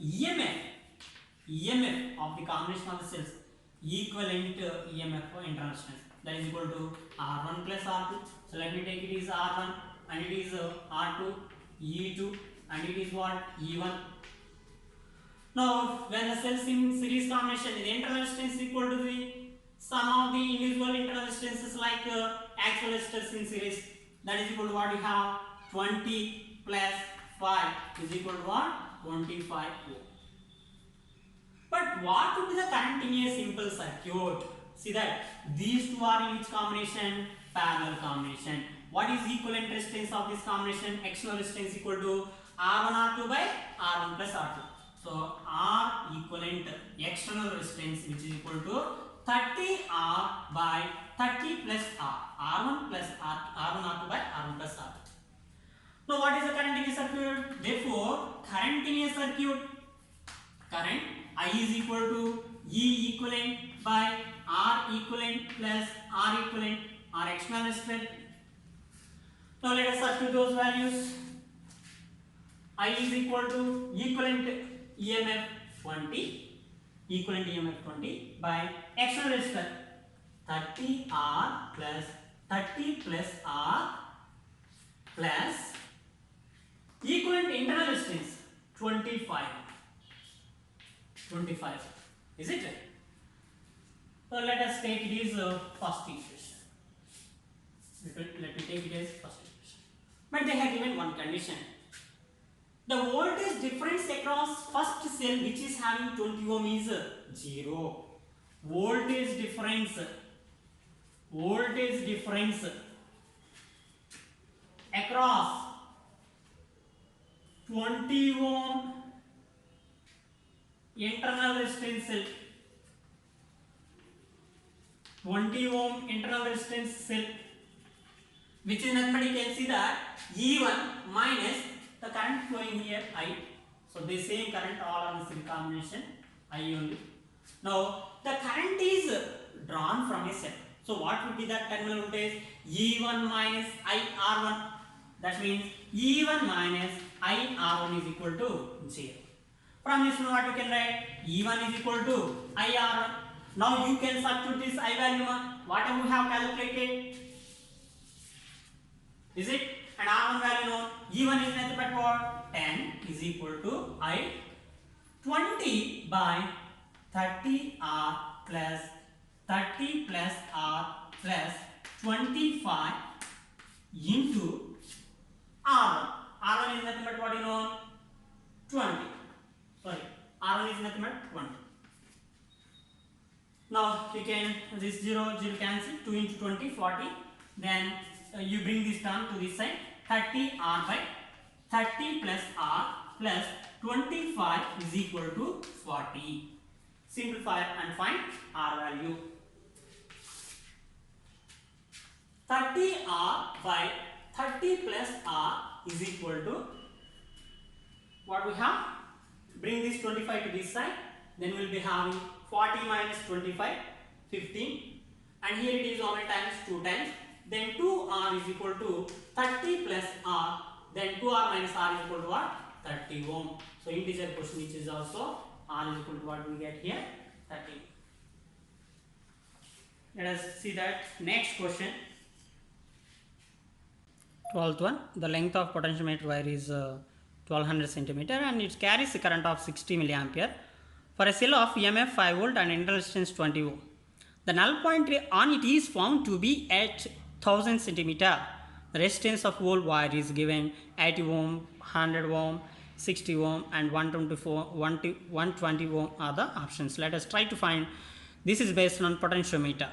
[SPEAKER 1] EMF of the combination of the cells, equivalent EMF for internal resistance, that is equal to R1 plus R2. So let me take it is R1 and it is R2, E2 and it is what? E1. Now, when the cells in series combination, the internal resistance is equal to the sum of the individual internal resistances like actual resistors in series. That is equal to what you have? 20 plus 5 is equal to what? 25 ohm. But what would be the current in a simple circuit? See that these two are in which combination? Parallel combination. What is equivalent resistance of this combination? External resistance equal to R1 R2 by R1 plus R2. So R equivalent external resistance which is equal to 30 R by 30 plus R. R1 plus R1 R2 by R1 plus R2. Now what is the current in a circuit? Therefore current in a circuit, current I is equal to E equivalent by R equivalent plus R equivalent or external resistance. Now let us substitute those values. I is equal to equivalent EMF 20, equivalent EMF 20 by external resistance 30 R plus 30 plus R plus equivalent internal resistance 25. Is it? So let us take it as first equation. Let me take it as first equation. But they have given one condition. The voltage difference across first cell which is having 20 ohm is 0. Voltage difference across 20 ohm internal resistance cell, 20 ohm internal resistance cell, which is nothing but you can see that E1 minus the current flowing here I. So the same current all are in combination I only. Now the current is drawn from a cell. So what would be that terminal voltage? E1 minus IR1. That means E1 minus IR1 is equal to 0. From this one what you can write? E1 is equal to IR1. Now you can substitute this I value whatever you have calculated. Is it? And R1 value known. E1 is nothing but what? 10 is equal to I 20 by 30R plus 30 plus R plus 25 into R1. R1 is nothing but what you know? 20. Sorry, R1 is nothing but 20. Now you can this 0 cancel, 2 into 20 40. Then you bring this term to this side, 30 R by 30 plus R plus 25 is equal to 40. Simplify and find R value. 30 R by 30 plus R is equal to what we have? Bring this 25 to this side, then we will be having 40 minus 25, 15, and here it is how many times? 2 times. Then 2R is equal to 30 plus R, then 2R minus R is equal to what? 30 ohm. So integer question which is also R is equal to what we get here? 30. Let us see that next question. 12th one. The length of potentiometer wire is 1200 centimeter and it carries a current of 60 milliampere for a cell of EMF 5 volt and internal resistance 20 ohm. The null point on it is found to be at 1000 centimeter. The resistance of whole wire is given 80 ohm, 100 ohm, 60 ohm and 120 ohm are the options. Let us try to find. This is based on potentiometer.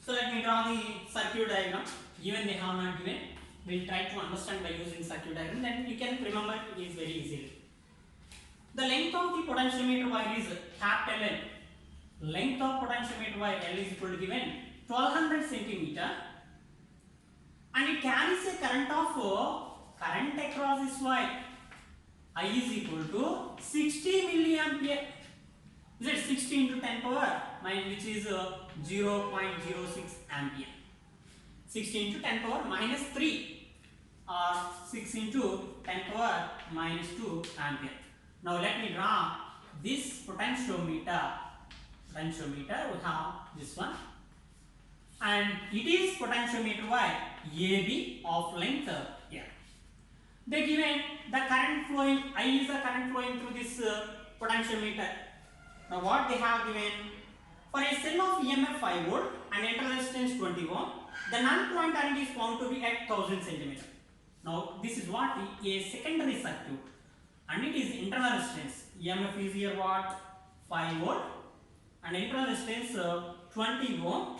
[SPEAKER 1] So let me draw the circuit diagram. Even they have not given, we will try to understand by using circuit diagram, then you can remember it is very easily. The length of the potentiometer wire is capital L. Length of potentiometer wire L is equal to given 1200 centimeter and it carries a current of current across this wire I is equal to 60 milliampere. Is it 60 into 10 power which is 0.06 ampere. 60 into 10 power minus 3 or 6 into 10 power minus 2 ampere. Now let me draw this potentiometer. Potentiometer, we have this one, and it is potentiometer Y AB of length L. They given the current flowing, I is the current flowing through this potentiometer. Now what they have given, for a cell of EMF 5 volt and internal resistance 20 ohm, the null point current is found to be at 1000 centimeter. Now this is what a secondary circuit, and it is internal resistance. EMF is here what, 5 volt, and internal resistance 20 ohm.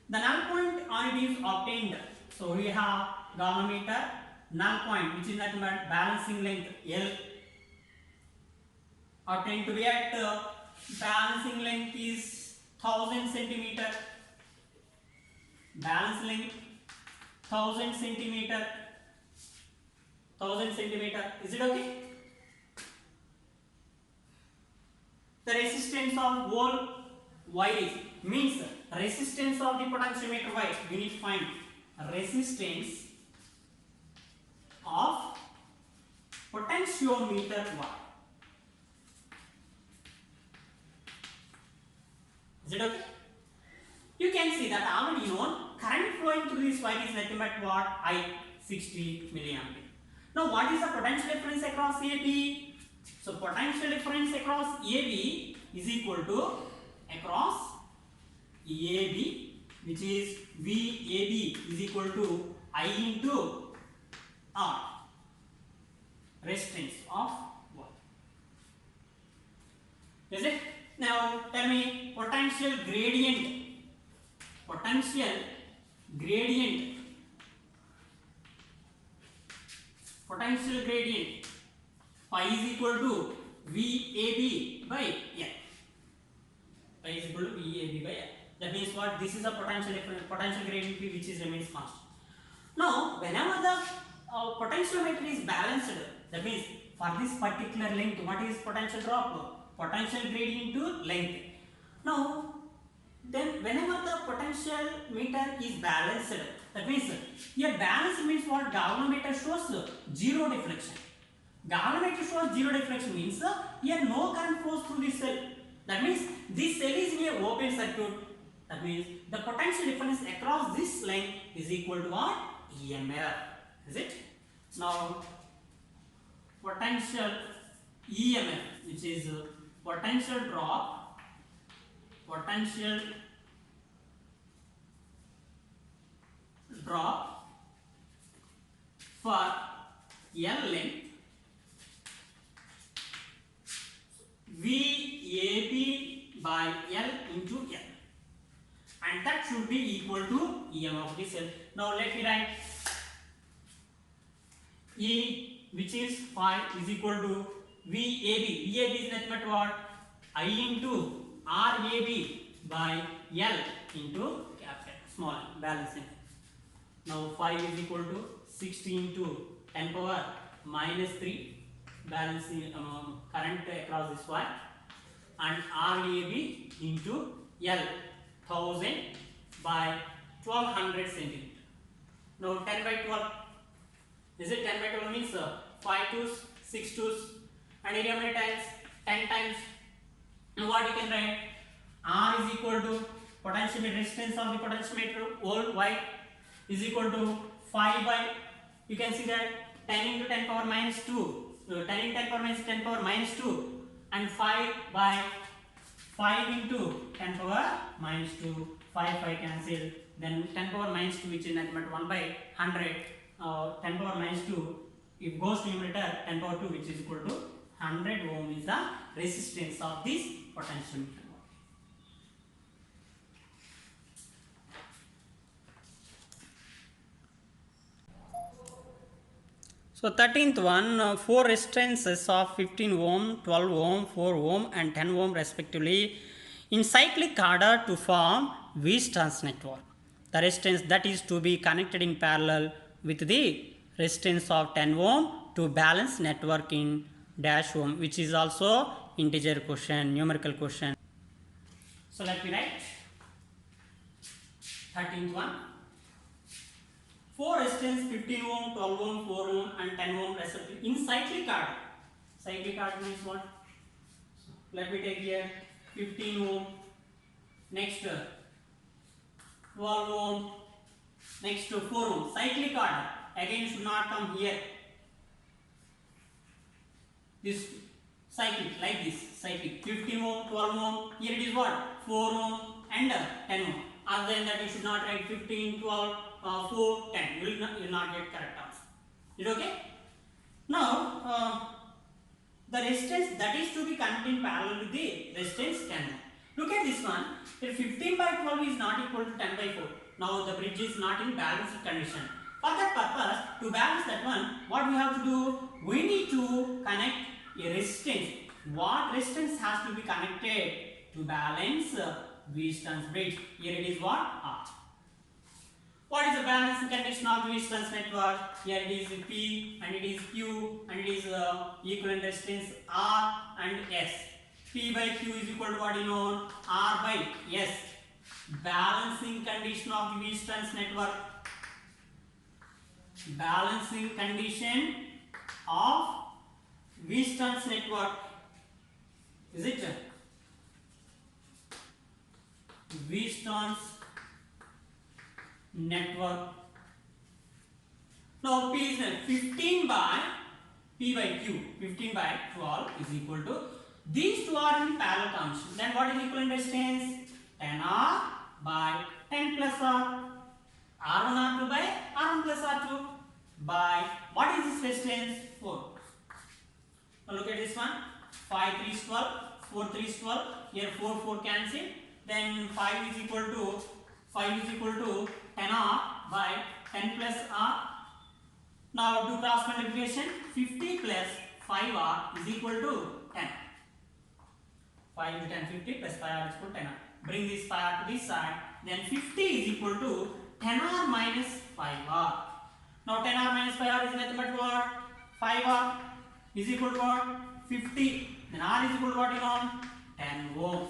[SPEAKER 1] The null point on it is obtained. So we have galvanometer, null point, which is nothing but balancing length L, obtained to be at balancing length is 1000 centimeter. Balance length 1000 centimeter. 1000 centimeter. Is it okay? The resistance of whole wire is, means resistance of the potentiometer wire. We need to find resistance of potentiometer wire. Is it okay? You can see that already known current flowing through this wire is nothing but what, I 60 milliampere. Now what is the potential difference across AB? So potential difference across AB is equal to across AB, which is VAB is equal to I into R, resistance of wire. Is it? Now tell me potential gradient. Potential gradient. Potential gradient phi is equal to VAB by L. Phi is equal to VAB by L. That means what? This is a potential gradient P which is remains constant. Now, whenever the potentiometer is balanced, that means for this particular length, what is potential drop? Potential gradient to length. Now, then whenever the potential meter is balanced, that means here balance means what? Galvanometer shows zero deflection. Galvanometer shows zero deflection means here no current flows through this cell. That means this cell is in a open circuit. That means the potential difference across this line is equal to what? EMF. Is it? Now potential EMF, which is potential drop, potential drop for L length VAB by L into L, and that should be equal to EMF of the cell. Now let me write E, which is phi, is equal to VAB. VAB is nothing but what? I into RAB by L into capital small balancing. Now phi is equal to 60 into 10 power minus 3 balancing current across this wire, and RAB into L 1000 by 1200 centimeter. Now 10 by 12. Is it 10 by 12 means 5 twos, 6 twos, and here how many times? 10 times. Now what you can write? R is equal to potentiometer resistance of the potentiometer whole wire is equal to 5 by, you can see that 10 into 10 power minus 2. 10 into 10 power minus 10 power minus 2, and 5 by 5 into 10 power minus 2. 5 cancel. Then 10 power minus 2, which is nothing but 1 by 100. 10 power minus 2, if goes to numerator, 10 power 2, which is equal to 100 ohm is the resistance of this potentiometer. So 13th one, 4 resistances of 15 ohm, 12 ohm, 4 ohm and 10 ohm respectively in cyclic order to form V-trans network. The resistance that is to be connected in parallel with the resistance of 10 ohm to balance network in dash ohm, which is also integer question, numerical question. So let me write 13th one. 4 resistance 15 ohm, 12 ohm, 4 ohm and 10 ohm respectively in cyclic order. Cyclic order means what? Let me take here 15 ohm, next 12 ohm, next 4 ohm. Cyclic order. Again should not come here. This cyclic, like this cyclic 15 ohm, 12 ohm. Here it is what? 4 ohm and 10 ohm. Other than that, you should not write 15, 12, 4, 10. You will not get correct answer. Is it okay? Now, the resistance that is to be connected in parallel with the resistance 10 ohm. Look at this one. If 15 by 12 is not equal to 10 by 4. Now the bridge is not in balanced condition. For that purpose, to balance that one, what we have to do? We need to connect a resistance. What resistance has to be connected to balance Wheatstone's bridge? Here it is what? R. What is the balancing condition of Wheatstone's network? Here it is P and it is Q and it is equivalent resistance R and S. P by Q is equal to what you know? R by S. Balancing condition of the Wheatstone's network. Balancing condition of Wheatstone's network. Is it? Wheatstone's network. Now P is 15 by P by Q. 15 by 12 is equal to, these two are in parallel condition. Then what is equivalent resistance? 10R by 10 plus R. R1 R2 by R1 plus R2 by, what is this resistance? 4. Now look at this one. 5 3 is 12, 4 3 is 12. Here 4 cancel. Then 5 is equal to 10R by 10 plus R. Now do cross multiplication. 50 plus 5R is equal to 10. 5 into 10, 50 plus 5R is equal to 10R. Bring this 5R to this side. Then 50 is equal to 10R minus 5R. Now 10R minus 5R is nothing but what? 5R is equal to what? 50. Then R is equal to what you know? 10 ohm.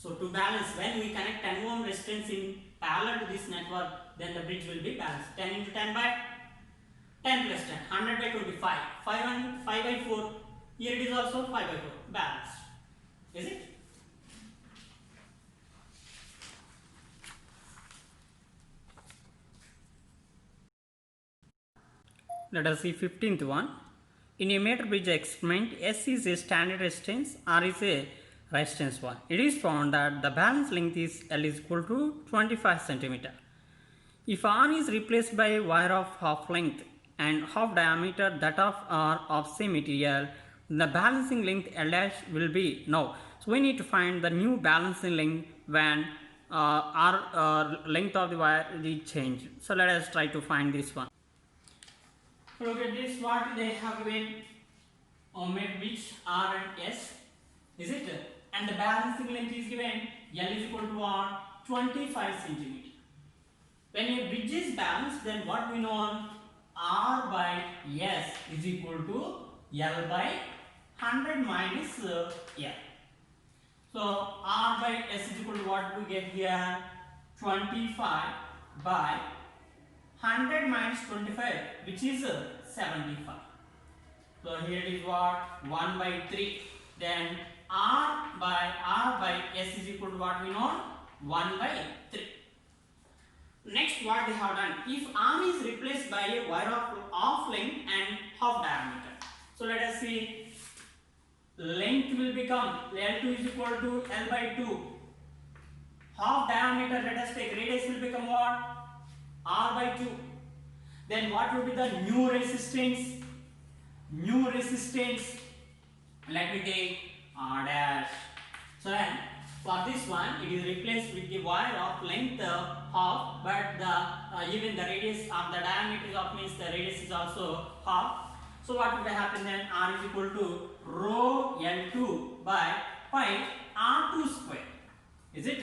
[SPEAKER 1] So to balance, when we connect 10 ohm resistance in parallel to this network, then the bridge will be balanced. 10 into 10 by 10 plus 10, 100 by 25, 5 by 4. Here it is also 5 by 4, balanced. Is it? Let us see 15th one. In a meter bridge experiment, S is a standard resistance, R is a resistance 1. It is found that the balance length is L is equal to 25 cm. If R is replaced by a wire of half length and half diameter that of R of same material, the balancing length L dash will be now. So we need to find the new balancing length when R length of the wire is changed. So let us try to find this one. Look at this, what they have given made which R and S, is it? And the balancing length is given L is equal to what? 25 cm. When a bridge is balanced, then what we know on R by S is equal to L by 100 minus L. So R by S is equal to what we get here? 25 by 100 minus 25, which is 75. So here is what? 1 by 3. Then R by S is equal to what we know? 1 by 3. Next, what they have done? If R is replaced by a wire of half length and half diameter. So let us see. Length will become L2 is equal to L by 2. Half diameter, let us take, radius will become what? R by 2. Then what will be the new resistance? New resistance, let me take R dash. So then for this one, it is replaced with the wire of length half, but the even the radius of the diameter of means the radius is also half. So what will happen then? R is equal to rho L2 by pi R2 square. Is it?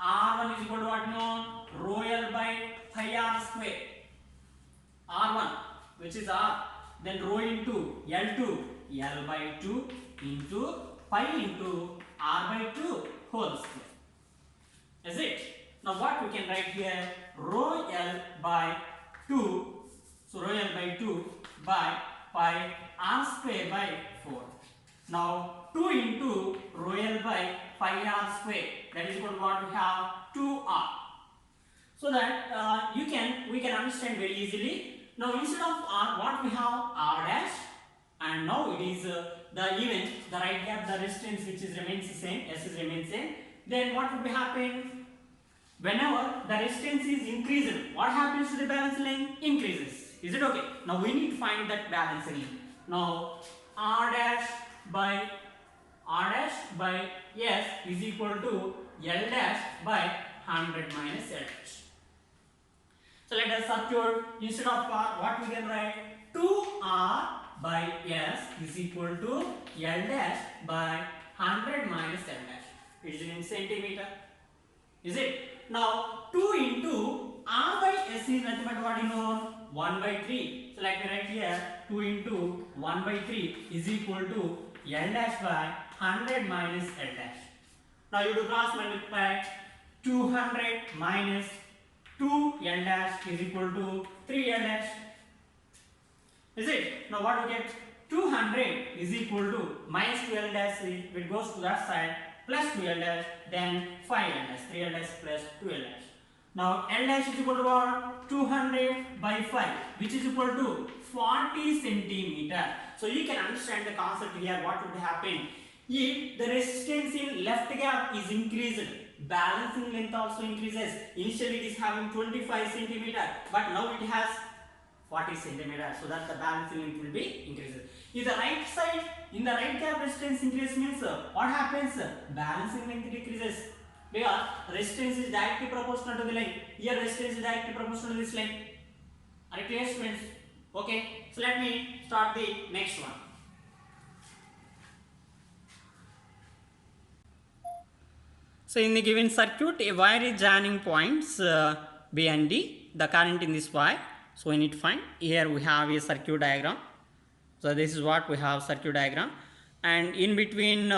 [SPEAKER 1] R1 is equal to what known? Rho L by pi R square. R1, which is R, then rho into L2, L by 2 into pi into R by 2 whole square. is it? Now what we can write here, rho L by 2, so rho L by 2 by pi r square by 4. Now 2 into rho L by pi r square, that is equal to what we have, 2r. So that we can understand very easily. Now instead of r, what we have, r dash, and now it is the right gap, the resistance which is remains the same, S is remains same. Then what would be happen? Whenever the resistance is increased, what happens to the balance length? Increases. Is it okay? Now we need to find that balance length. Now r dash by S is equal to L dash by 100 minus L dash. So let us substitute, instead of r, what we can write, 2r by S is equal to L dash by 100 minus L dash. It is in centimeter. Is it? Now 2 into r by S is nothing but what you know, 1 by 3. So let me write here, 2 into 1 by 3 is equal to L dash by 100 minus L dash. Now you do cross multiply, 200 minus 2 L dash is equal to 3 L dash. Is it? Now what we get? 200 is equal to minus 2 L dash, it goes to that side, plus 2 L dash, then 5 L dash, 3 L dash plus 2 L dash. Now L dash is equal to what? 200 by 5, which is equal to 40 centimeter. So you can understand the concept here, what would happen. If the resistance in left gap is increased, balancing length also increases. Initially it is having 25 centimeter, but now it has 40 centimeter, so that the balancing length will be increased. If the right side, in the right gap resistance increase means what happens? Balancing length decreases, because resistance is directly proportional to the length. Here resistance is directly proportional to this length. Are you clear, students? Okay, so let me start the next one. So in the given circuit, a wire is joining points B and D. The current in this wire. So we need to find. Here we have a circuit diagram. So this is what we have, circuit diagram. And in between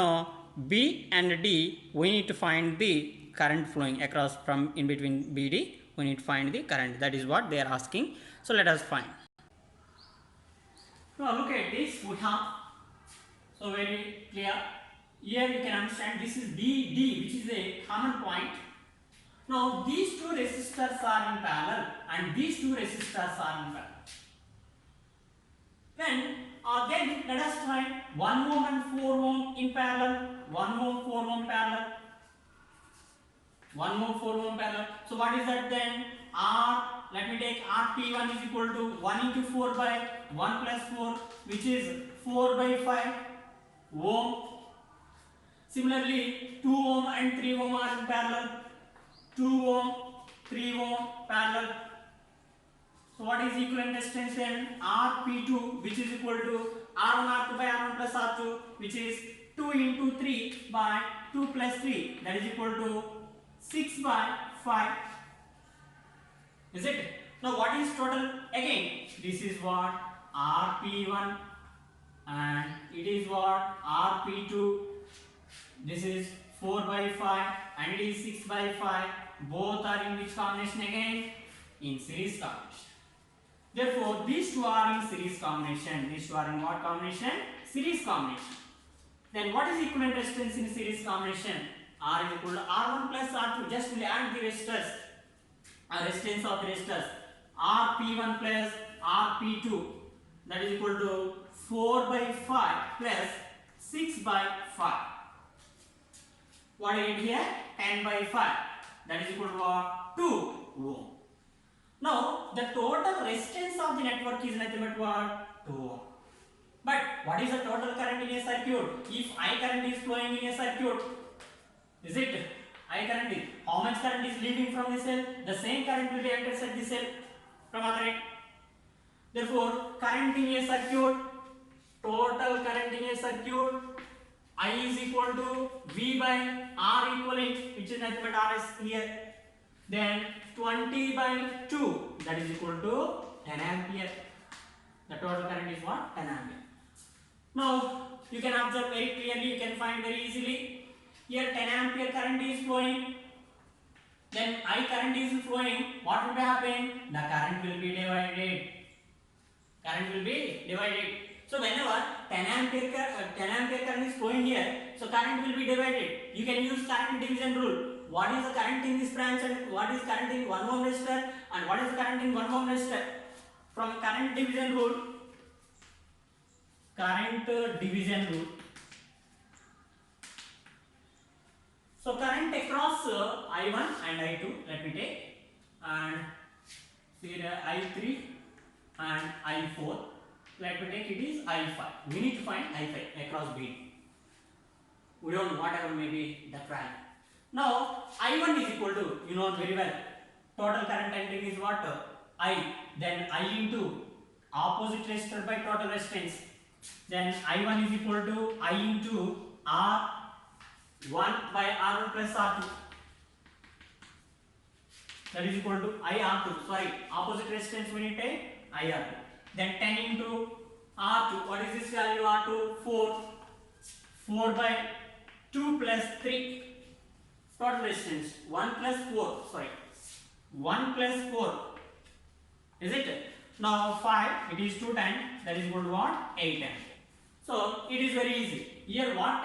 [SPEAKER 1] B and D, we need to find the current flowing across from in between BD. We need to find the current. That is what they are asking. So let us find. Now look at this. We have, so very clear. Here you can understand this is BD, which is a common point. Now these two resistors are in parallel and these two resistors are in parallel. Then let us try 1 ohm and 4 ohm in parallel, 1 ohm, 4 ohm parallel, 1 ohm, 4 ohm parallel. So what is that then? R, let me take RP1 is equal to 1 into 4 by 1 plus 4, which is 4 by 5 ohm. Similarly, 2 ohm and 3 ohm are in parallel. 2 ohm, 3 ohm parallel. So what is equivalent resistance then? RP2, which is equal to R1 R2 by R1 plus R2, which is 2 into 3 by 2 plus 3, that is equal to 6 by 5. Is it? Now what is total? Again, this is what? RP1 and it is what? RP2. This is 4 by 5 and it is 6 by 5. Both are in which combination again? In series combination. Therefore, these two are in series combination. These two are in what combination? Series combination. Then what is equivalent resistance in series combination? R is equal to R1 plus R2. Just will add the resistors. Resistance of the resistors. RP1 plus RP2. That is equal to 4 by 5 plus 6 by 5. What I get here? 10 by 5. That is equal to what? 2 ohm. Now, the total resistance of the network is nothing but what? 2 ohm. But what is the total current in a circuit? If I current is flowing in a circuit, is it? I current is, how much current is leaving from the cell? The same current will be enters at the cell from other end. Therefore, current in a circuit, total current in a circuit, I is equal to V by R equivalent, which is nothing but RS here. Then 20 by 2, that is equal to 10 ampere. The total current is what? 10 ampere. Now, you can observe very clearly, you can find very easily. Here 10 ampere current is flowing. then I current is flowing, what will happen? The current will be divided. Current will be divided. So whenever 10 ampere current is flowing here, so current will be divided. You can use current division rule. What is the current in this branch and what is current in 1 ohm resistor and what is the current in 1 ohm resistor? From current division rule, so current across I1 and I2, let me take, and here I3 and I4, let me take it is I5. We need to find I5 across B. We don't know whatever may be the value. Now I1 is equal to, you know very well, total current entering is what? I, then I into opposite resistor by total resistance. Then I1 is equal to I into R1 by R1 plus R2. That is equal to IR2. Sorry, opposite resistance we need to take IR2. Then 10 into R2. What is this value? R2? 4. 4 by 2 plus 3. Total resistance 1 plus 4. Sorry, 1 plus 4. Is it? Now 5. It is 2 times. That is equal to what? 8 ampere. So it is very easy. Here what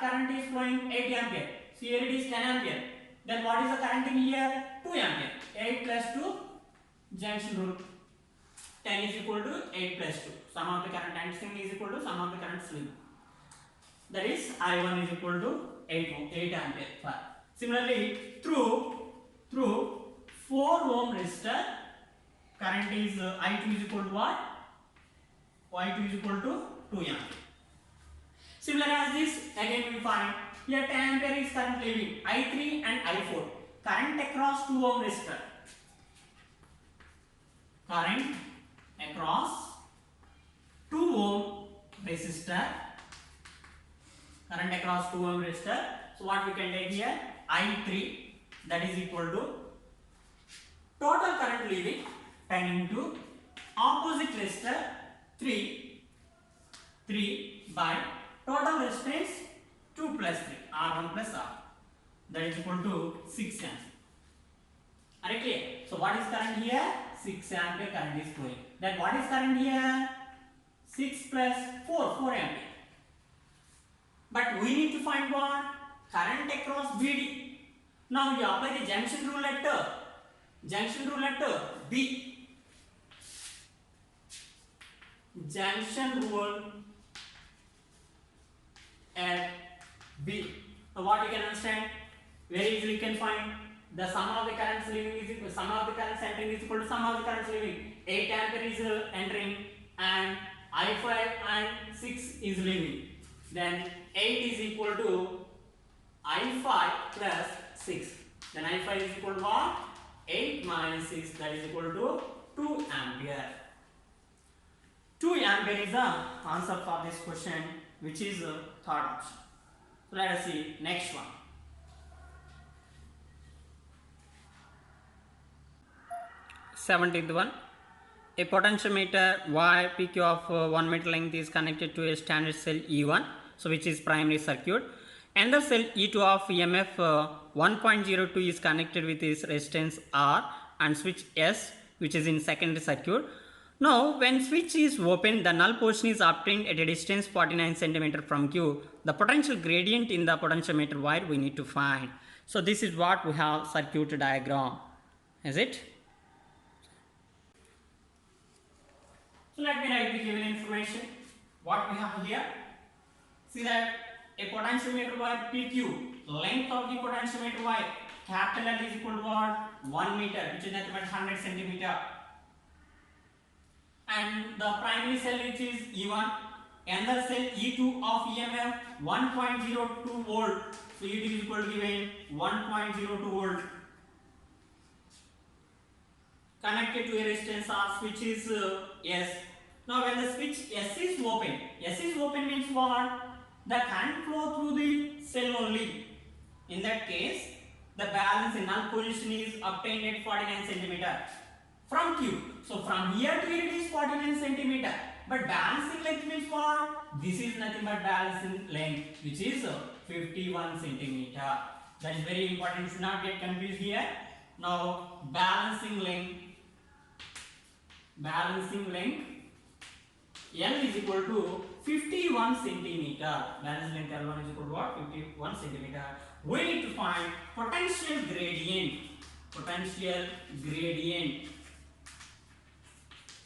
[SPEAKER 1] current is flowing? 8 ampere. So here it is 10 ampere. Then what is the current in here? 2 ampere. 8 plus 2, junction rule. 10 is equal to 8 plus 2. Sum of the current entering is equal to sum of the current leaving. That is I1 is equal to 8 ampere. Similarly, through 4 ohm resistor, current is I2 is equal to what? I2 is equal to 2 ampere. Similar as this, again we find here 10 ampere is current leaving, I3 and I4. Current across 2 ohm resistor. Current across 2 ohm resistor. Current across 2 ohm resistor. So what we can take here? I3, that is equal to total current leaving 10 into opposite resistor 3 by total resistance 2 plus 3, R1 plus R. That is equal to 6 ampere. Are you clear? So what is current here? 6 ampere current is flowing. Then what is current here? 6 plus 4 ampere. But we need to find what? Current across BD. Now you apply the junction rule at B. Junction rule at B. So what you can understand? Very easily you can find the sum of the currents leaving is equal, sum of the currents entering is equal to sum of the currents leaving. 8 ampere is entering and I5 and 6 is leaving. Then 8 is equal to I5 plus 6. Then I5 is equal to what? 8 minus 6, that is equal to 2 ampere. 2 ampere is the answer for this question, which is third option. So let us see next one. 17th one. A potentiometer Y PQ of 1 meter length is connected to a standard cell E1, so which is primary circuit. Another cell E2 of EMF 1.02 is connected with its resistance R and switch S, which is in secondary circuit. Now, when switch is open, the null portion is obtained at a distance 49 cm from Q. The potential gradient in the potentiometer wire we need to find. So this is what we have circuit diagram. Is it? So let me write the given information. What we have here? See that a potentiometer wire PQ, length of the potentiometer wire, capital L is equal to what? 1 meter, which is nothing but 100 centimeter. And the primary cell which is E1, another cell E2 of EMF 1.02 volt. So E2 is equal to given 1.02 volt. Connected to a resistance R, which is S. Now when the switch S is open means what? The current flow through the cell only. In that case, the balance in null position is obtained at 49 cm from Q. So from here to here it is 49 cm. But balancing length means what? This is nothing but balancing length, which is 51 cm. That is very important. You should not get confused here. Now balancing length L is equal to 51 centimeter. Balancing length L1 is equal to what? 51 centimeter. We need to find potential gradient. Potential gradient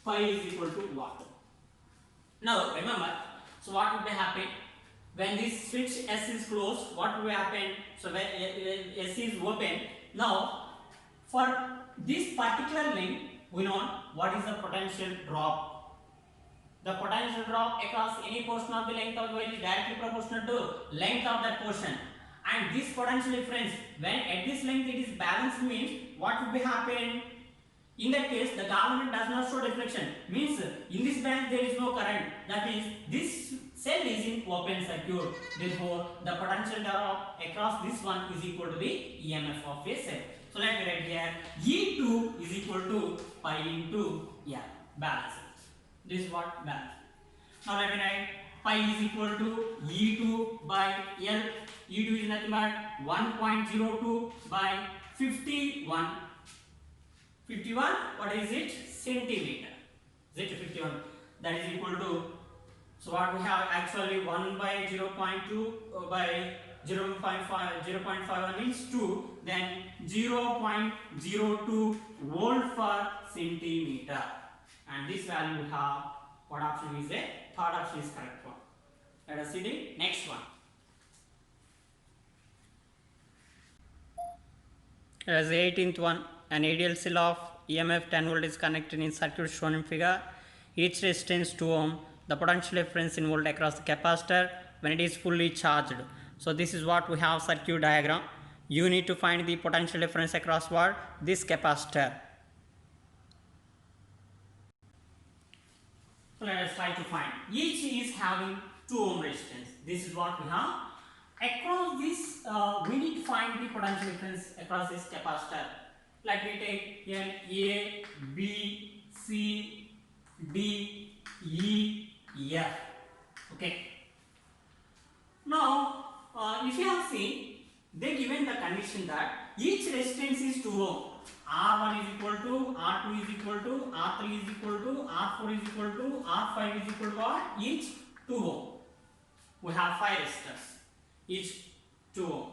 [SPEAKER 1] phi is equal to what? Now remember, so what would happen when this switch S is closed? What will happen? So when S is open, now for this particular length, we know what is the potential drop. The potential drop across any portion of the length of the wire is directly proportional to length of that portion. And this potential difference, when at this length it is balanced, means what would be happen? In that case, the galvanometer does not show deflection. Means in this branch there is no current. That means this cell is in open circuit. Therefore, the potential drop across this one is equal to the EMF of a cell. So let me write here E2 is equal to pi into L. Balance. This is what balance. Now let me write pi is equal to E2 by L. E2 is nothing but 1.02 by 51. 51, what is it? Centimeter. Is it 51? That is equal to, so what we have actually 1 by 0.2 by 0.51 means 2, then 0.02 volt per centimeter. And this value we have, what option is there? Third option is correct one. Let us see the next one. As the 18th one, an ideal cell of EMF 10 volt is connected in circuit shown in figure. Each resistance 2 ohm. The potential difference in volt across the capacitor when it is fully charged. So this is what we have circuit diagram. You need to find the potential difference across what? This capacitor. So let us try to find. Each is having 2 ohm resistance. This is what we have. Across this, we need to find the potential difference across this capacitor. Let me take here A, B, C, D, E, F. Okay. Now, if you have seen, they given the condition that each resistance is 2 ohm. R1 is equal to, R2 is equal to, R3 is equal to, R4 is equal to, R5 is equal to what? Each 2 ohm. We have 5 resistors. Each 2 ohm.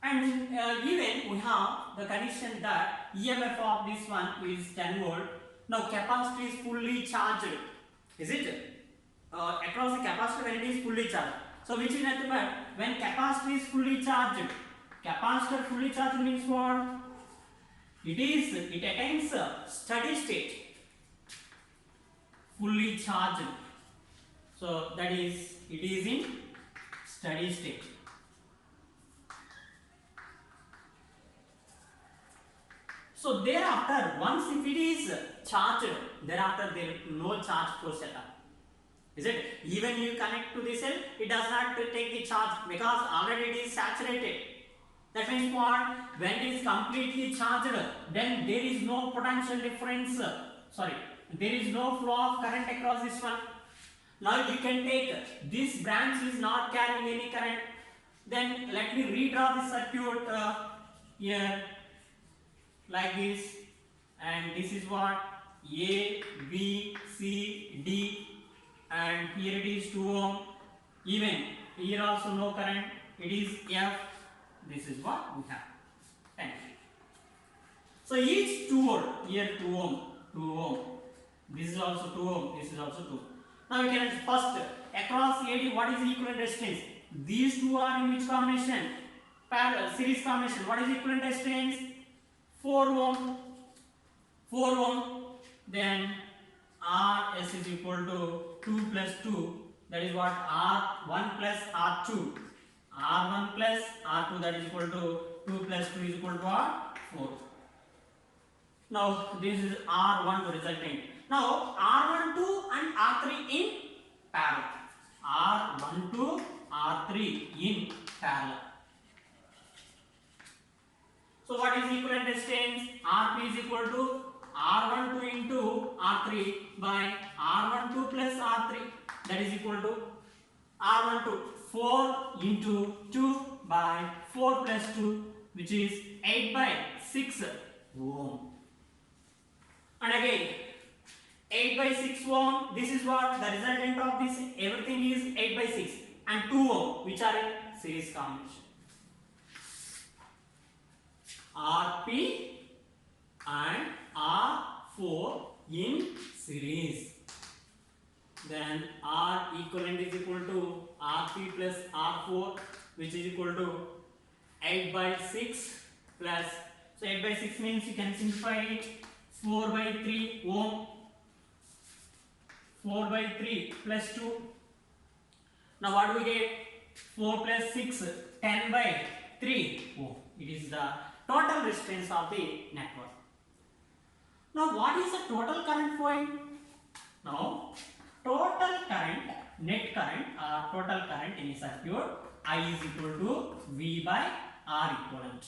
[SPEAKER 1] And even we have the condition that EMF of this one is 10 volt. Now capacitor is fully charged. Is it? Across the capacitor when it is fully charged. So which is nothing but when capacitor is fully charged. Capacitor fully charged means what? It attains a steady state. Fully charged. So that is, it is in steady state. So thereafter, once if it is charged, thereafter there is no charge force at all. Is it? Even you connect to the cell, it does not take the charge because already it is saturated. That means what? When it is completely charged, then there is no potential difference. Sorry, there is no flow of current across this one. Now you can take this branch is not carrying any current. Then let me redraw the circuit here. Like this, and this is what A, B, C, D, and here it is 2 ohm. Even here also no current, it is F. This is what we have. Thank you. So each 2 volt, here 2 ohm, 2 ohm. This is also 2 ohm, this is also 2. Now we can first across AD, what is the equivalent resistance? These two are in which combination? Parallel, series combination. What is the equivalent resistance? 4 ohm, 4 ohm, then Rs is equal to 2 plus 2, that is what? R1 plus R2, R1 plus R2, that is equal to 2 plus 2 is equal to what? 4. Now this is R12 resulting. Now R12 and R3 in parallel, R12, R3 in parallel. So what is equivalent resistance? Rp is equal to R12 into R3 by R12 plus R3, that is equal to R12 4 into 2 by 4 plus 2, which is 8 by 6 ohm. And again 8 by 6 ohm, this is what the resultant of this, everything is 8 by 6 and 2 ohm which are in series combination. Rp and R4 in series. Then R equivalent is equal to Rp plus R4 which is equal to 8 by 6 plus, so 8 by 6 means you can simplify it, 4 by 3 ohm, 4 by 3 plus 2. Now what do we get? 4 plus 6, 10 by 3 ohm. It is the total resistance of the network. Now what is the total current flowing? Now total current, net current or total current in a circuit, I is equal to V by R equivalent.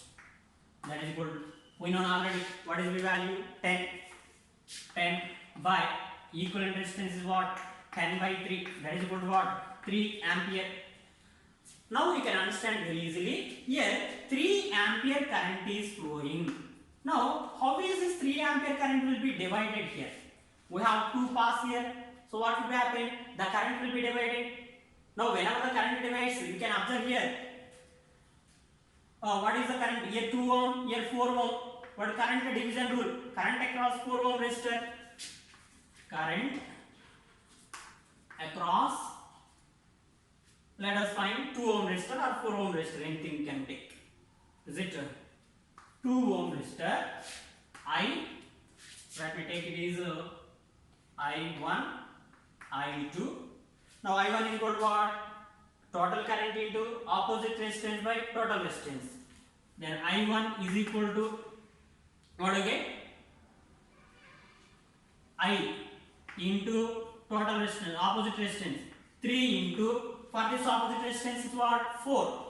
[SPEAKER 1] That is equal to, we know already what is V value, 10. 10 by equivalent resistance is what, 10 by 3, that is equal to what, 3 ampere. Now you can understand very easily, here 3 ampere current is flowing. Now how is this 3 ampere current will be divided here? We have two paths here, so what will happen? The current will be divided. Now whenever the current divides, you can observe here, what is the current? Here 2 ohm, here 4 ohm. What current division rule? Current across 4 ohm resistor. Current across, let us find 2 ohm resistor or 4 ohm resistor, anything you can take. Is it 2 ohm resistor? I, let me take it is I1, I2. Now I1 is equal to what? Total current into opposite resistance by total resistance. Then I1 is equal to what again? I into total resistance, opposite resistance. 3 into, for this opposite resistance is what? 4.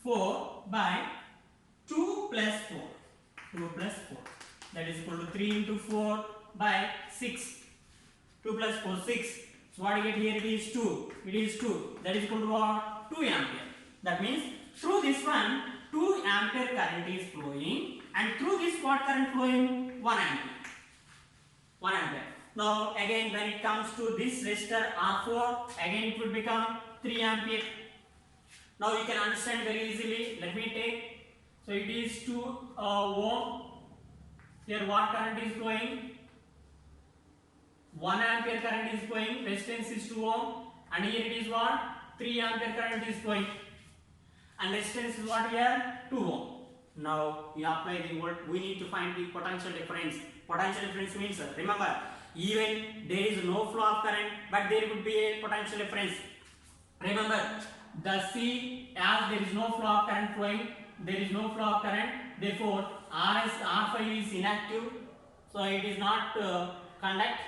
[SPEAKER 1] 4 by 2 plus 4. 2 plus 4. That is equal to 3 into 4 by 6. 2 plus 4, 6. So what you get here? It is 2. It is 2. That is equal to what? 2 ampere. That means through this one, 2 ampere current is flowing, and through this what current flowing? 1 ampere. 1 ampere. Now again when it comes to this resistor R4, again it will become 3 ampere. Now you can understand very easily. Let me take. So it is 2 ohm. Here what current is flowing? 1 ampere current is flowing. Resistance is 2 ohm. And here it is what? 3 ampere current is flowing. And resistance is what here? 2 ohm. Now you apply the volt. We need to find the potential difference. Potential difference means, remember, even there is no flow of current, but there would be a potential difference. Remember, the C, as there is no flow of current flowing, there is no flow of current, therefore R5 is inactive, so it is not conduct,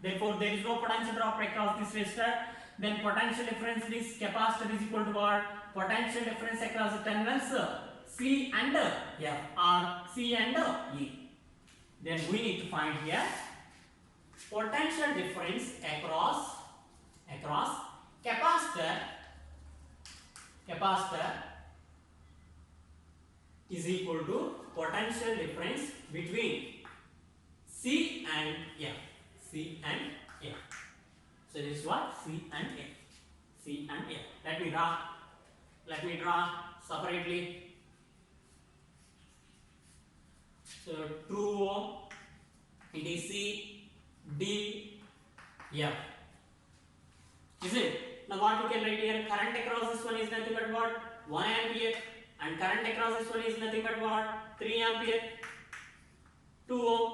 [SPEAKER 1] therefore there is no potential drop across this resistor. Then potential difference is capacitor is equal to what? Potential difference across the terminals C and F, or C and E. Then we need to find here potential difference across capacitor is equal to potential difference between C and F. C and F. So this is what? C and F. C and F. Let me draw separately. So 2 ohm, it is C, D, F. Is it? Now what we can write here? Current across this one is nothing but what? 1 ampere. And current across this one is nothing but what? 3 ampere. 2 ohm.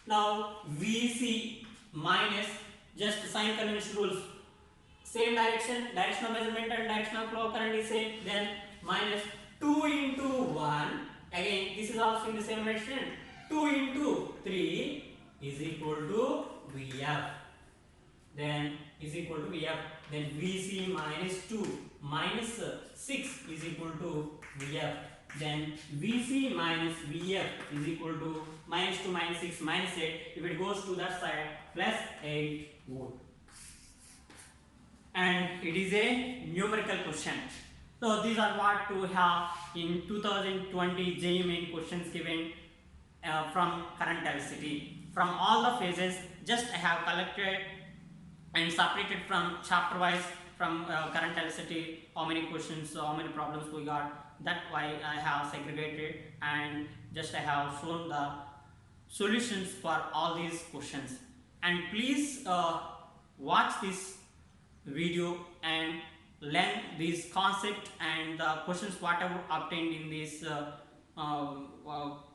[SPEAKER 1] Now VC minus, just sign convention rules. Same direction of measurement and direction of flow current is same. Then minus 2 into 1. Again, this is also in the same direction. 2 into 3 is equal to Vf. Then is equal to Vf. Then Vc minus 2 minus 6 is equal to Vf. Then Vc minus Vf is equal to minus 2 minus 6 minus 8. If it goes to that side, plus 8 volt. And it is a numerical question. So these are what to have in 2020 JEE main questions given from current electricity. From all the phases, just I have collected and separated from chapter wise from current electricity, how many questions, how many problems we got. That why I have segregated and just I have shown the solutions for all these questions. And please watch this video and learn this concept and the questions whatever obtained in this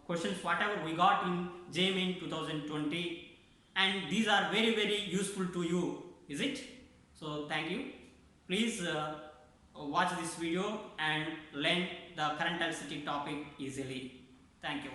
[SPEAKER 1] questions whatever we got in JEE in 2020, and these are very useful to you, is it? So thank you. Please watch this video and learn the current electricity topic easily. Thank you.